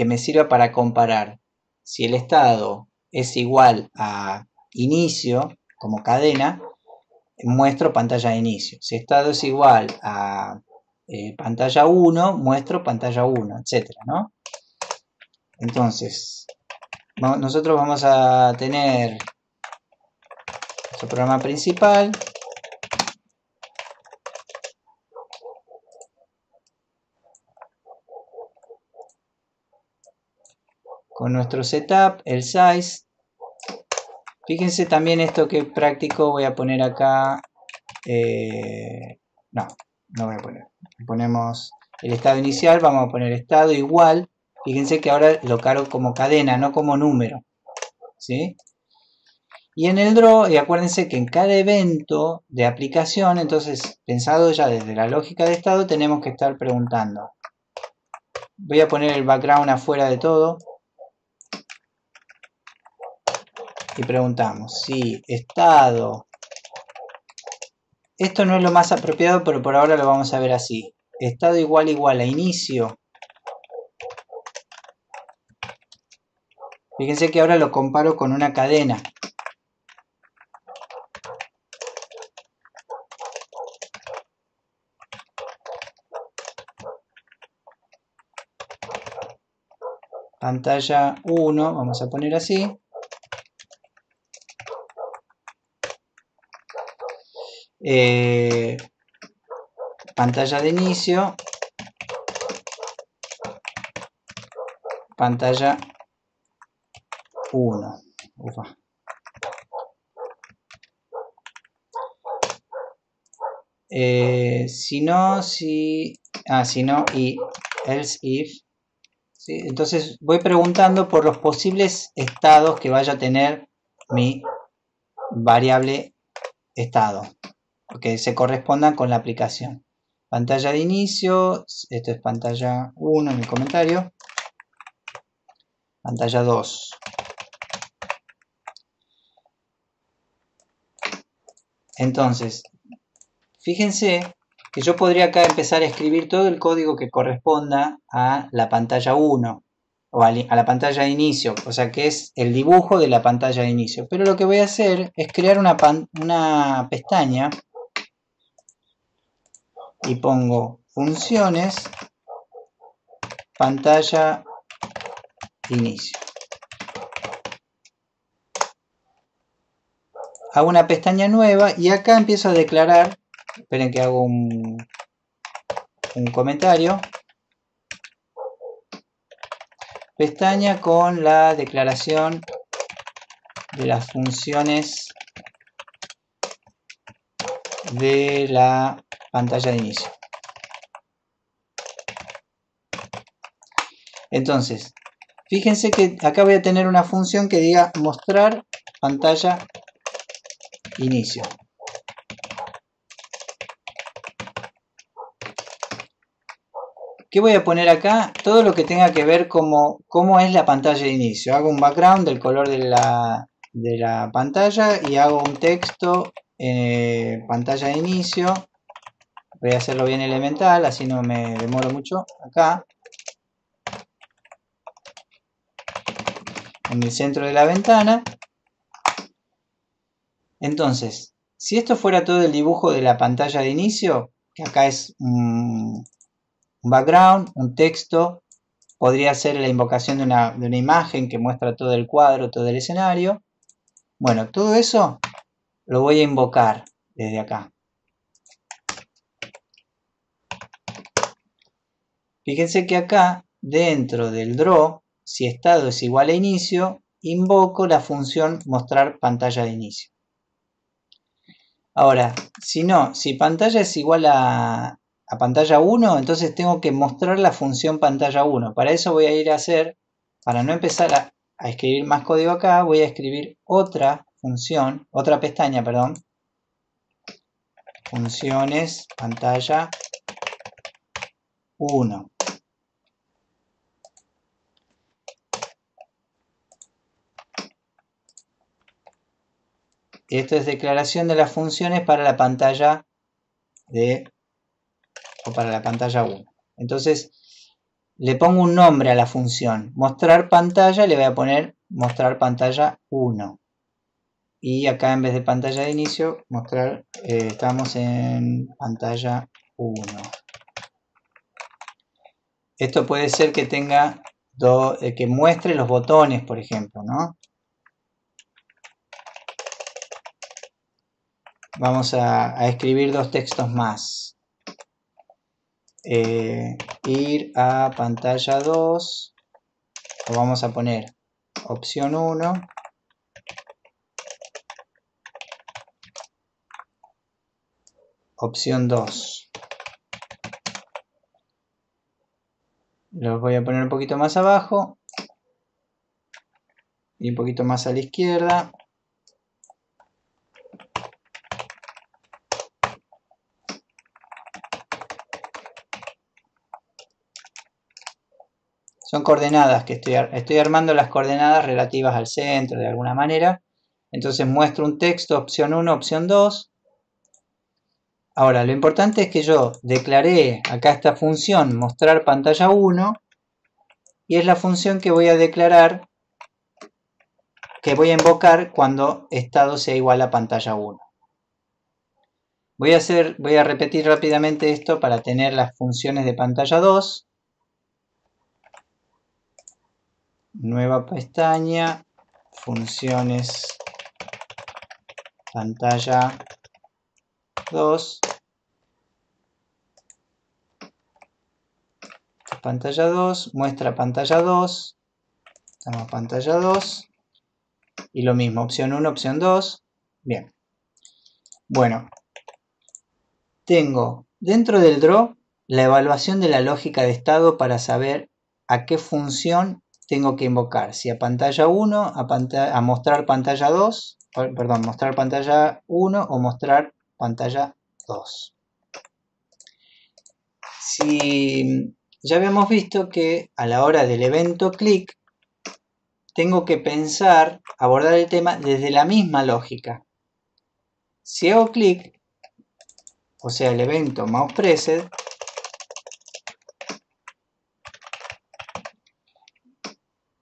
Speaker 1: me sirva para comparar. Si el estado es igual a inicio, como cadena, muestro pantalla de inicio. Si el estado es igual a pantalla 1, muestro pantalla 1, etcétera, ¿no? Entonces, nosotros vamos a tener nuestro programa principal. Con nuestro setup, el size. Fíjense también esto que práctico, voy a poner acá. No voy a poner. Ponemos el estado inicial, vamos a poner estado igual. Fíjense que ahora lo cargo como cadena, no como número, ¿sí? Y en el draw, y acuérdense que en cada evento de aplicación, entonces pensado ya desde la lógica de estado, tenemos que estar preguntando. Voy a poner el background afuera de todo. Y preguntamos si estado. Esto no es lo más apropiado, pero por ahora lo vamos a ver así. estado igual a inicio. Fíjense que ahora lo comparo con una cadena. Pantalla 1, vamos a poner así. Pantalla de inicio. Pantalla 1. Ufa. Si no, y else if. ¿Sí? Entonces voy preguntando por los posibles estados que vaya a tener mi variable estado, que se correspondan con la aplicación. Pantalla de inicio, esto es pantalla 1 en el comentario. Pantalla 2. Entonces, fíjense que yo podría acá empezar a escribir todo el código que corresponda a la pantalla 1 o a la pantalla de inicio, o sea que es el dibujo de la pantalla de inicio. Pero lo que voy a hacer es crear una pestaña y pongo funciones pantalla inicio. Hago una pestaña nueva y acá empiezo a declarar. Esperen que hago un comentario. Pestaña con la declaración de las funciones de la pantalla de inicio. Entonces, fíjense que acá voy a tener una función que diga mostrar pantalla inicio. ¿Qué voy a poner acá? Todo lo que tenga que ver cómo es la pantalla de inicio. Hago un background del color de la pantalla y hago un texto pantalla de inicio. Voy a hacerlo bien elemental, así no me demoro mucho. Acá, en el centro de la ventana. Entonces, si esto fuera todo el dibujo de la pantalla de inicio, que acá es un background, un texto, podría ser la invocación de una imagen que muestra todo el cuadro, todo el escenario. Bueno, todo eso lo voy a invocar desde acá. Fíjense que acá, dentro del draw, si estado es igual a inicio, invoco la función mostrar pantalla de inicio. Ahora, si pantalla es igual a pantalla 1, entonces tengo que mostrar la función pantalla 1. Para eso voy a ir a hacer, para no empezar a escribir más código acá, voy a escribir otra función, otra pestaña, perdón. Funciones pantalla 1. Esto es declaración de las funciones para la pantalla para la pantalla 1. Entonces le pongo un nombre a la función. Mostrar pantalla le voy a poner mostrar pantalla 1. Y acá en vez de pantalla de inicio, mostrar, estamos en pantalla 1. Esto puede ser que tenga que muestre los botones, por ejemplo, ¿no? Vamos a escribir dos textos más. Ir a pantalla 2. Lo vamos a poner opción 1. Opción 2. Los voy a poner un poquito más abajo. Y un poquito más a la izquierda. Son coordenadas que estoy armando las coordenadas relativas al centro de alguna manera. Entonces muestro un texto, opción 1, opción 2. Ahora, lo importante es que yo declaré acá esta función mostrar pantalla 1 y es la función que voy a declarar, que voy a invocar cuando estado sea igual a pantalla 1. Voy a repetir rápidamente esto para tener las funciones de pantalla 2. Nueva pestaña, funciones pantalla 2. Pantalla 2, muestra pantalla 2. Estamos pantalla 2. Y lo mismo, opción 1, opción 2. Bien. Bueno, tengo dentro del draw la evaluación de la lógica de estado para saber a qué función tengo que invocar. Si a pantalla 1, a mostrar pantalla 2, perdón, mostrar pantalla 1 o mostrar pantalla 2. Si ya habíamos visto que a la hora del evento click, tengo que pensar, abordar el tema desde la misma lógica. Si hago clic, o sea el evento mouse pressed,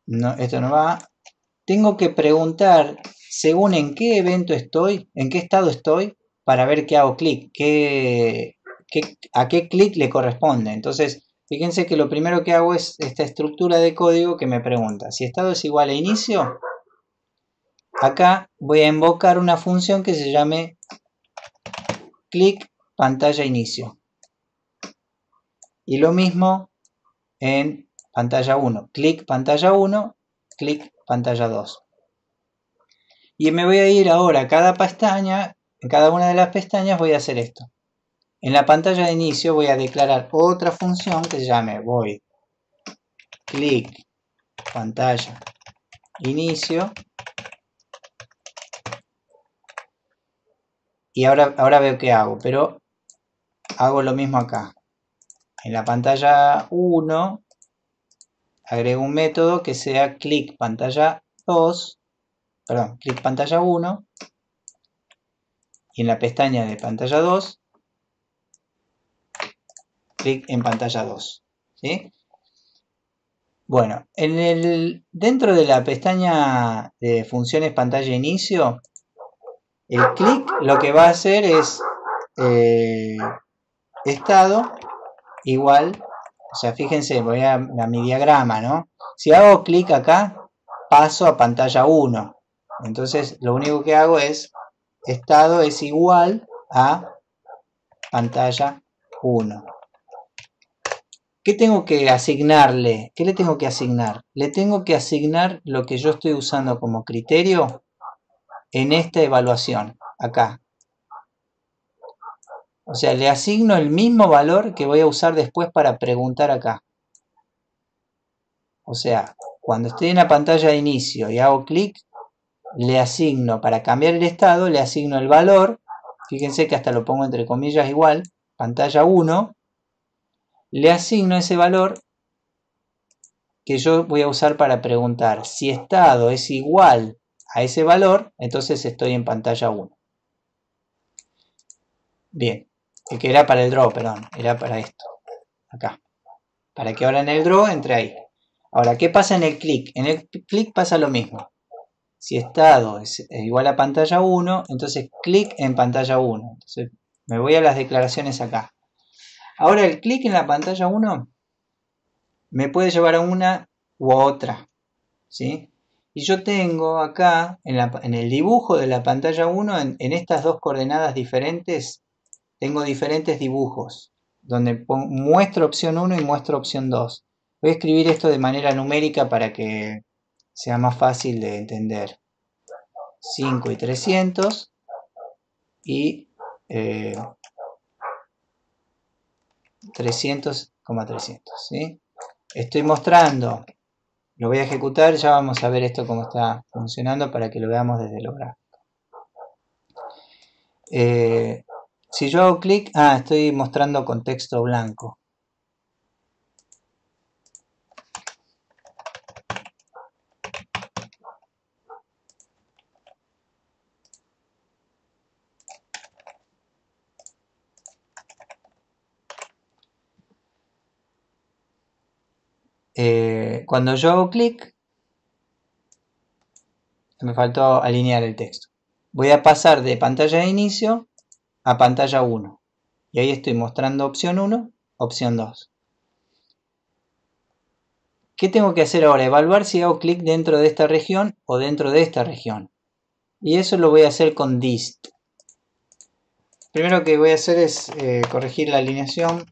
Speaker 1: no, esto no va, tengo que preguntar según en qué evento estoy, en qué estado estoy, para ver qué hago clic, a qué clic le corresponde. Entonces, fíjense que lo primero que hago es esta estructura de código que me pregunta, si estado es igual a inicio, acá voy a invocar una función que se llame clic pantalla inicio. Y lo mismo en pantalla 1, clic pantalla 1, clic pantalla 2. Y me voy a ir ahora a cada pestaña, en cada una de las pestañas voy a hacer esto. En la pantalla de inicio voy a declarar otra función que se llame void clic pantalla inicio. Y ahora veo qué hago, pero hago lo mismo acá. En la pantalla 1 agrego un método que sea clic pantalla 2, perdón, clic pantalla 1. Y en la pestaña de pantalla 2, clic en pantalla 2. ¿Sí? Bueno, dentro de la pestaña de funciones pantalla inicio, el clic lo que va a hacer es estado igual, o sea, fíjense, voy a mi diagrama, ¿no? Si hago clic acá, paso a pantalla 1. Entonces, lo único que hago es estado es igual a pantalla 1. ¿Qué tengo que asignarle? ¿Qué le tengo que asignar? Le tengo que asignar lo que yo estoy usando como criterio en esta evaluación, acá. O sea, le asigno el mismo valor que voy a usar después para preguntar acá. O sea, cuando estoy en la pantalla de inicio y hago clic, le asigno, para cambiar el estado, le asigno el valor. Fíjense que hasta lo pongo entre comillas igual, pantalla 1. Le asigno ese valor que yo voy a usar para preguntar. Si estado es igual a ese valor, entonces estoy en pantalla 1. Bien, el que era para el draw, perdón, era para esto, acá. Para que ahora en el draw entre ahí. Ahora, ¿qué pasa en el clic? En el clic pasa lo mismo. Si estado es igual a pantalla 1, entonces clic en pantalla 1. Entonces me voy a las declaraciones acá. Ahora el clic en la pantalla 1 me puede llevar a una u a otra, ¿sí? Y yo tengo acá, en el dibujo de la pantalla 1, en estas dos coordenadas diferentes, tengo diferentes dibujos, donde muestro opción 1 y muestro opción 2. Voy a escribir esto de manera numérica para que sea más fácil de entender. 5 y 300 y 300,300, ¿sí? Estoy mostrando, lo voy a ejecutar, ya vamos a ver esto cómo está funcionando para que lo veamos desde lo gráfico. Si yo hago clic, estoy mostrando con texto blanco. cuando yo hago clic, me faltó alinear el texto. Voy a pasar de pantalla de inicio a pantalla 1. Y ahí estoy mostrando opción 1, opción 2. ¿Qué tengo que hacer ahora? Evaluar si hago clic dentro de esta región o dentro de esta región. Y eso lo voy a hacer con dist. Primero que voy a hacer es corregir la alineación.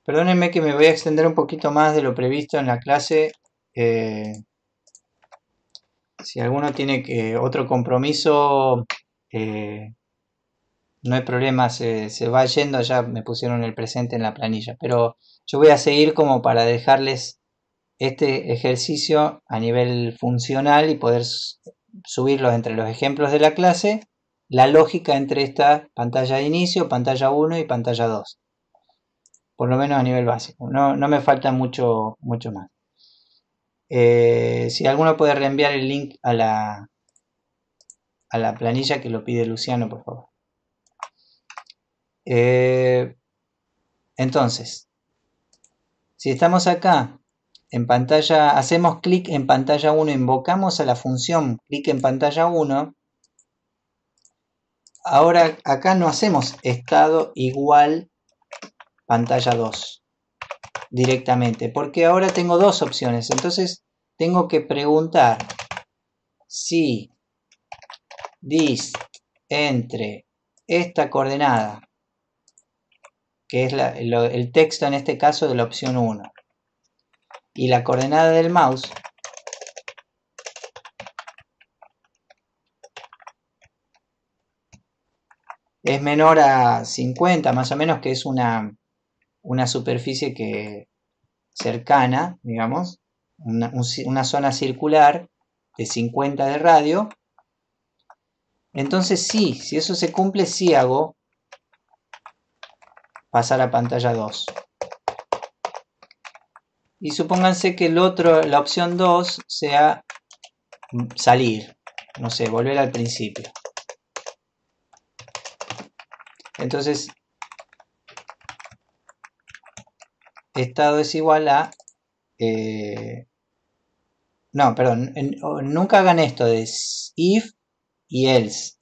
Speaker 1: Perdónenme que me voy a extender un poquito más de lo previsto en la clase. Si alguno tiene otro compromiso, no hay problema, se va yendo. Ya me pusieron el presente en la planilla. Pero yo voy a seguir como para dejarles este ejercicio a nivel funcional y poder subirlos entre los ejemplos de la clase, la lógica entre esta pantalla de inicio, pantalla 1 y pantalla 2. Por lo menos a nivel básico. No me falta mucho más. Si alguno puede reenviar el link a la planilla que lo pide Luciano, por favor. Entonces, si estamos acá en pantalla, hacemos clic en pantalla 1, invocamos a la función clic en pantalla 1. Ahora acá no hacemos estado igual pantalla 2 directamente, porque ahora tengo dos opciones. Entonces tengo que preguntar si dist entre esta coordenada, que es el texto en este caso de la opción 1, y la coordenada del mouse, es menor a 50 más o menos, que es una superficie que cercana, digamos, una zona circular de 50 de radio. Entonces sí, si eso se cumple, sí hago pasar a pantalla 2. Y supónganse que la opción 2 sea salir, no sé, volver al principio. Entonces, estado es igual a... no, perdón, nunca hagan esto de if y else.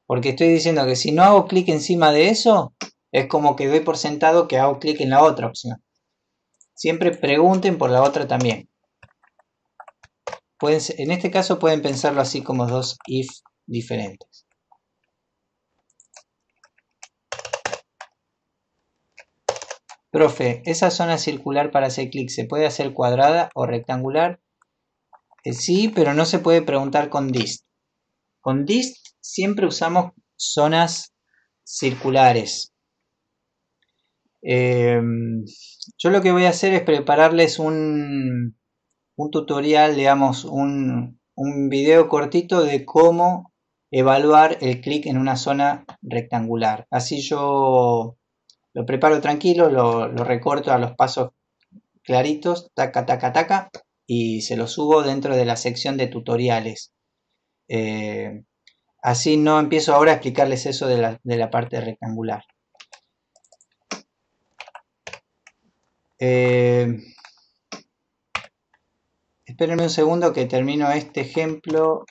Speaker 1: Porque estoy diciendo que si no hago clic encima de eso, es como que doy por sentado que hago clic en la otra opción. Siempre pregunten por la otra también. En este caso pueden pensarlo así como dos if diferentes. Profe, ¿esa zona circular para hacer clic se puede hacer cuadrada o rectangular? Sí, pero no se puede preguntar con dist. Con dist siempre usamos zonas circulares. Yo lo que voy a hacer es prepararles un tutorial, digamos, un video cortito de cómo evaluar el clic en una zona rectangular. Así yo lo preparo tranquilo, lo recorto a los pasos claritos, taca, taca, taca, y se lo subo dentro de la sección de tutoriales. Así no empiezo ahora a explicarles eso de la parte rectangular. Espérenme un segundo que termino este ejemplo.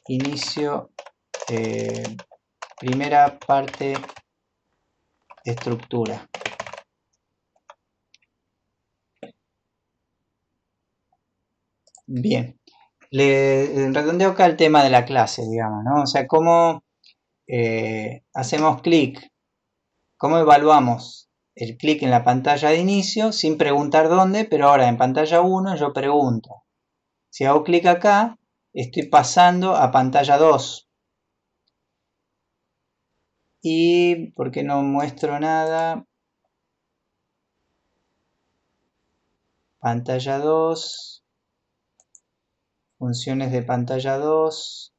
Speaker 1: Inicio, primera parte, estructura. Bien, le redondeo acá el tema de la clase, digamos, ¿no? O sea, cómo hacemos clic, cómo evaluamos el clic en la pantalla de inicio sin preguntar dónde, pero ahora en pantalla 1 yo pregunto. Si hago clic acá, estoy pasando a pantalla 2. Y, ¿por qué no muestro nada? Pantalla 2. Funciones de pantalla 2.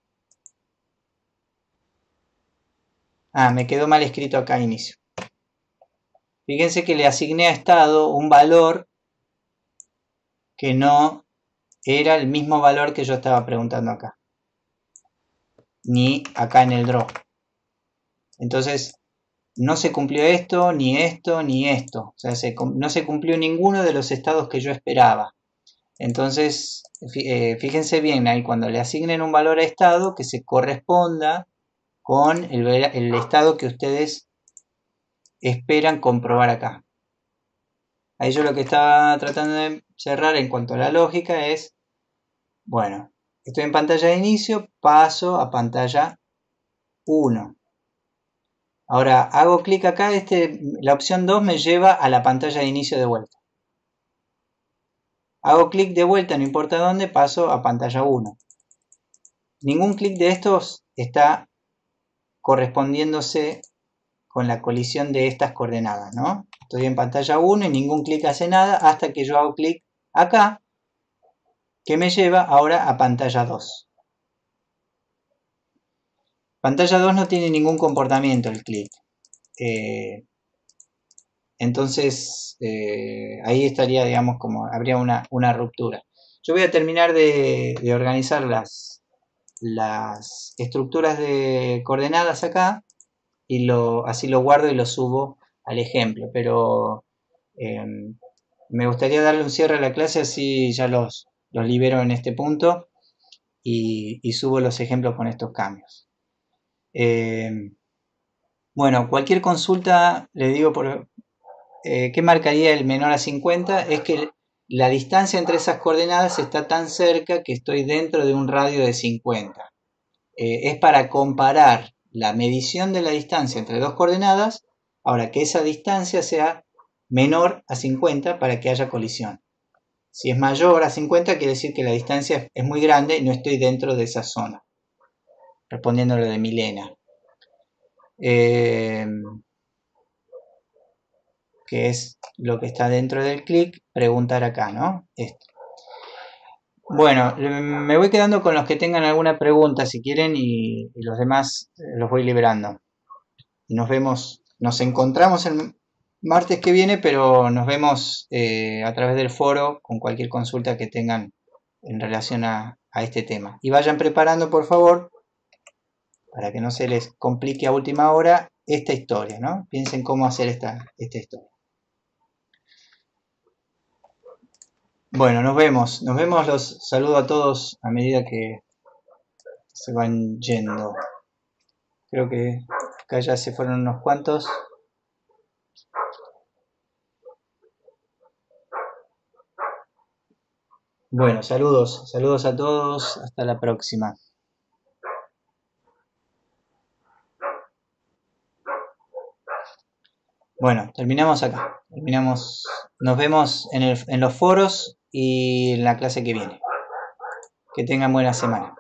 Speaker 1: Ah, me quedó mal escrito acá inicio. Fíjense que le asigné a estado un valor que no era el mismo valor que yo estaba preguntando acá. Ni acá en el draw. Entonces, no se cumplió esto, ni esto, ni esto. O sea, no se cumplió ninguno de los estados que yo esperaba. Entonces, fíjense bien ahí, cuando le asignen un valor a estado, que se corresponda con el estado que ustedes esperan comprobar acá. Ahí yo lo que estaba tratando de cerrar en cuanto a la lógica es, bueno, estoy en pantalla de inicio, paso a pantalla 1. Ahora hago clic acá, la opción 2 me lleva a la pantalla de inicio de vuelta. Hago clic de vuelta, no importa dónde, paso a pantalla 1. Ningún clic de estos está correspondiéndose con la colisión de estas coordenadas, ¿no? Estoy en pantalla 1 y ningún clic hace nada hasta que yo hago clic acá, que me lleva ahora a pantalla 2. Pantalla 2 no tiene ningún comportamiento el clic. Entonces, ahí estaría, digamos, como habría una ruptura. Yo voy a terminar de organizar las estructuras de coordenadas acá y así lo guardo y lo subo al ejemplo, pero me gustaría darle un cierre a la clase, así ya los libero en este punto y subo los ejemplos con estos cambios. Bueno, cualquier consulta, le digo, ¿qué marcaría el menor a 50? Es que la distancia entre esas coordenadas está tan cerca que estoy dentro de un radio de 50. Es para comparar la medición de la distancia entre dos coordenadas, ahora que esa distancia sea menor a 50 para que haya colisión. Si es mayor a 50 quiere decir que la distancia es muy grande y no estoy dentro de esa zona. Respondiendo a lo de Milena. Que es lo que está dentro del clic, preguntar acá, ¿no? Esto. Bueno, me voy quedando con los que tengan alguna pregunta si quieren y los demás los voy liberando. Y nos encontramos el martes que viene, pero nos vemos a través del foro con cualquier consulta que tengan en relación a este tema. Y vayan preparando, por favor, para que no se les complique a última hora esta historia, ¿no? Piensen cómo hacer esta historia. Bueno, nos vemos, los saludo a todos a medida que se van yendo. Creo que acá ya se fueron unos cuantos. Bueno, saludos a todos, hasta la próxima. Bueno, terminamos acá, nos vemos en los foros y en la clase que viene. Que tengan buena semana.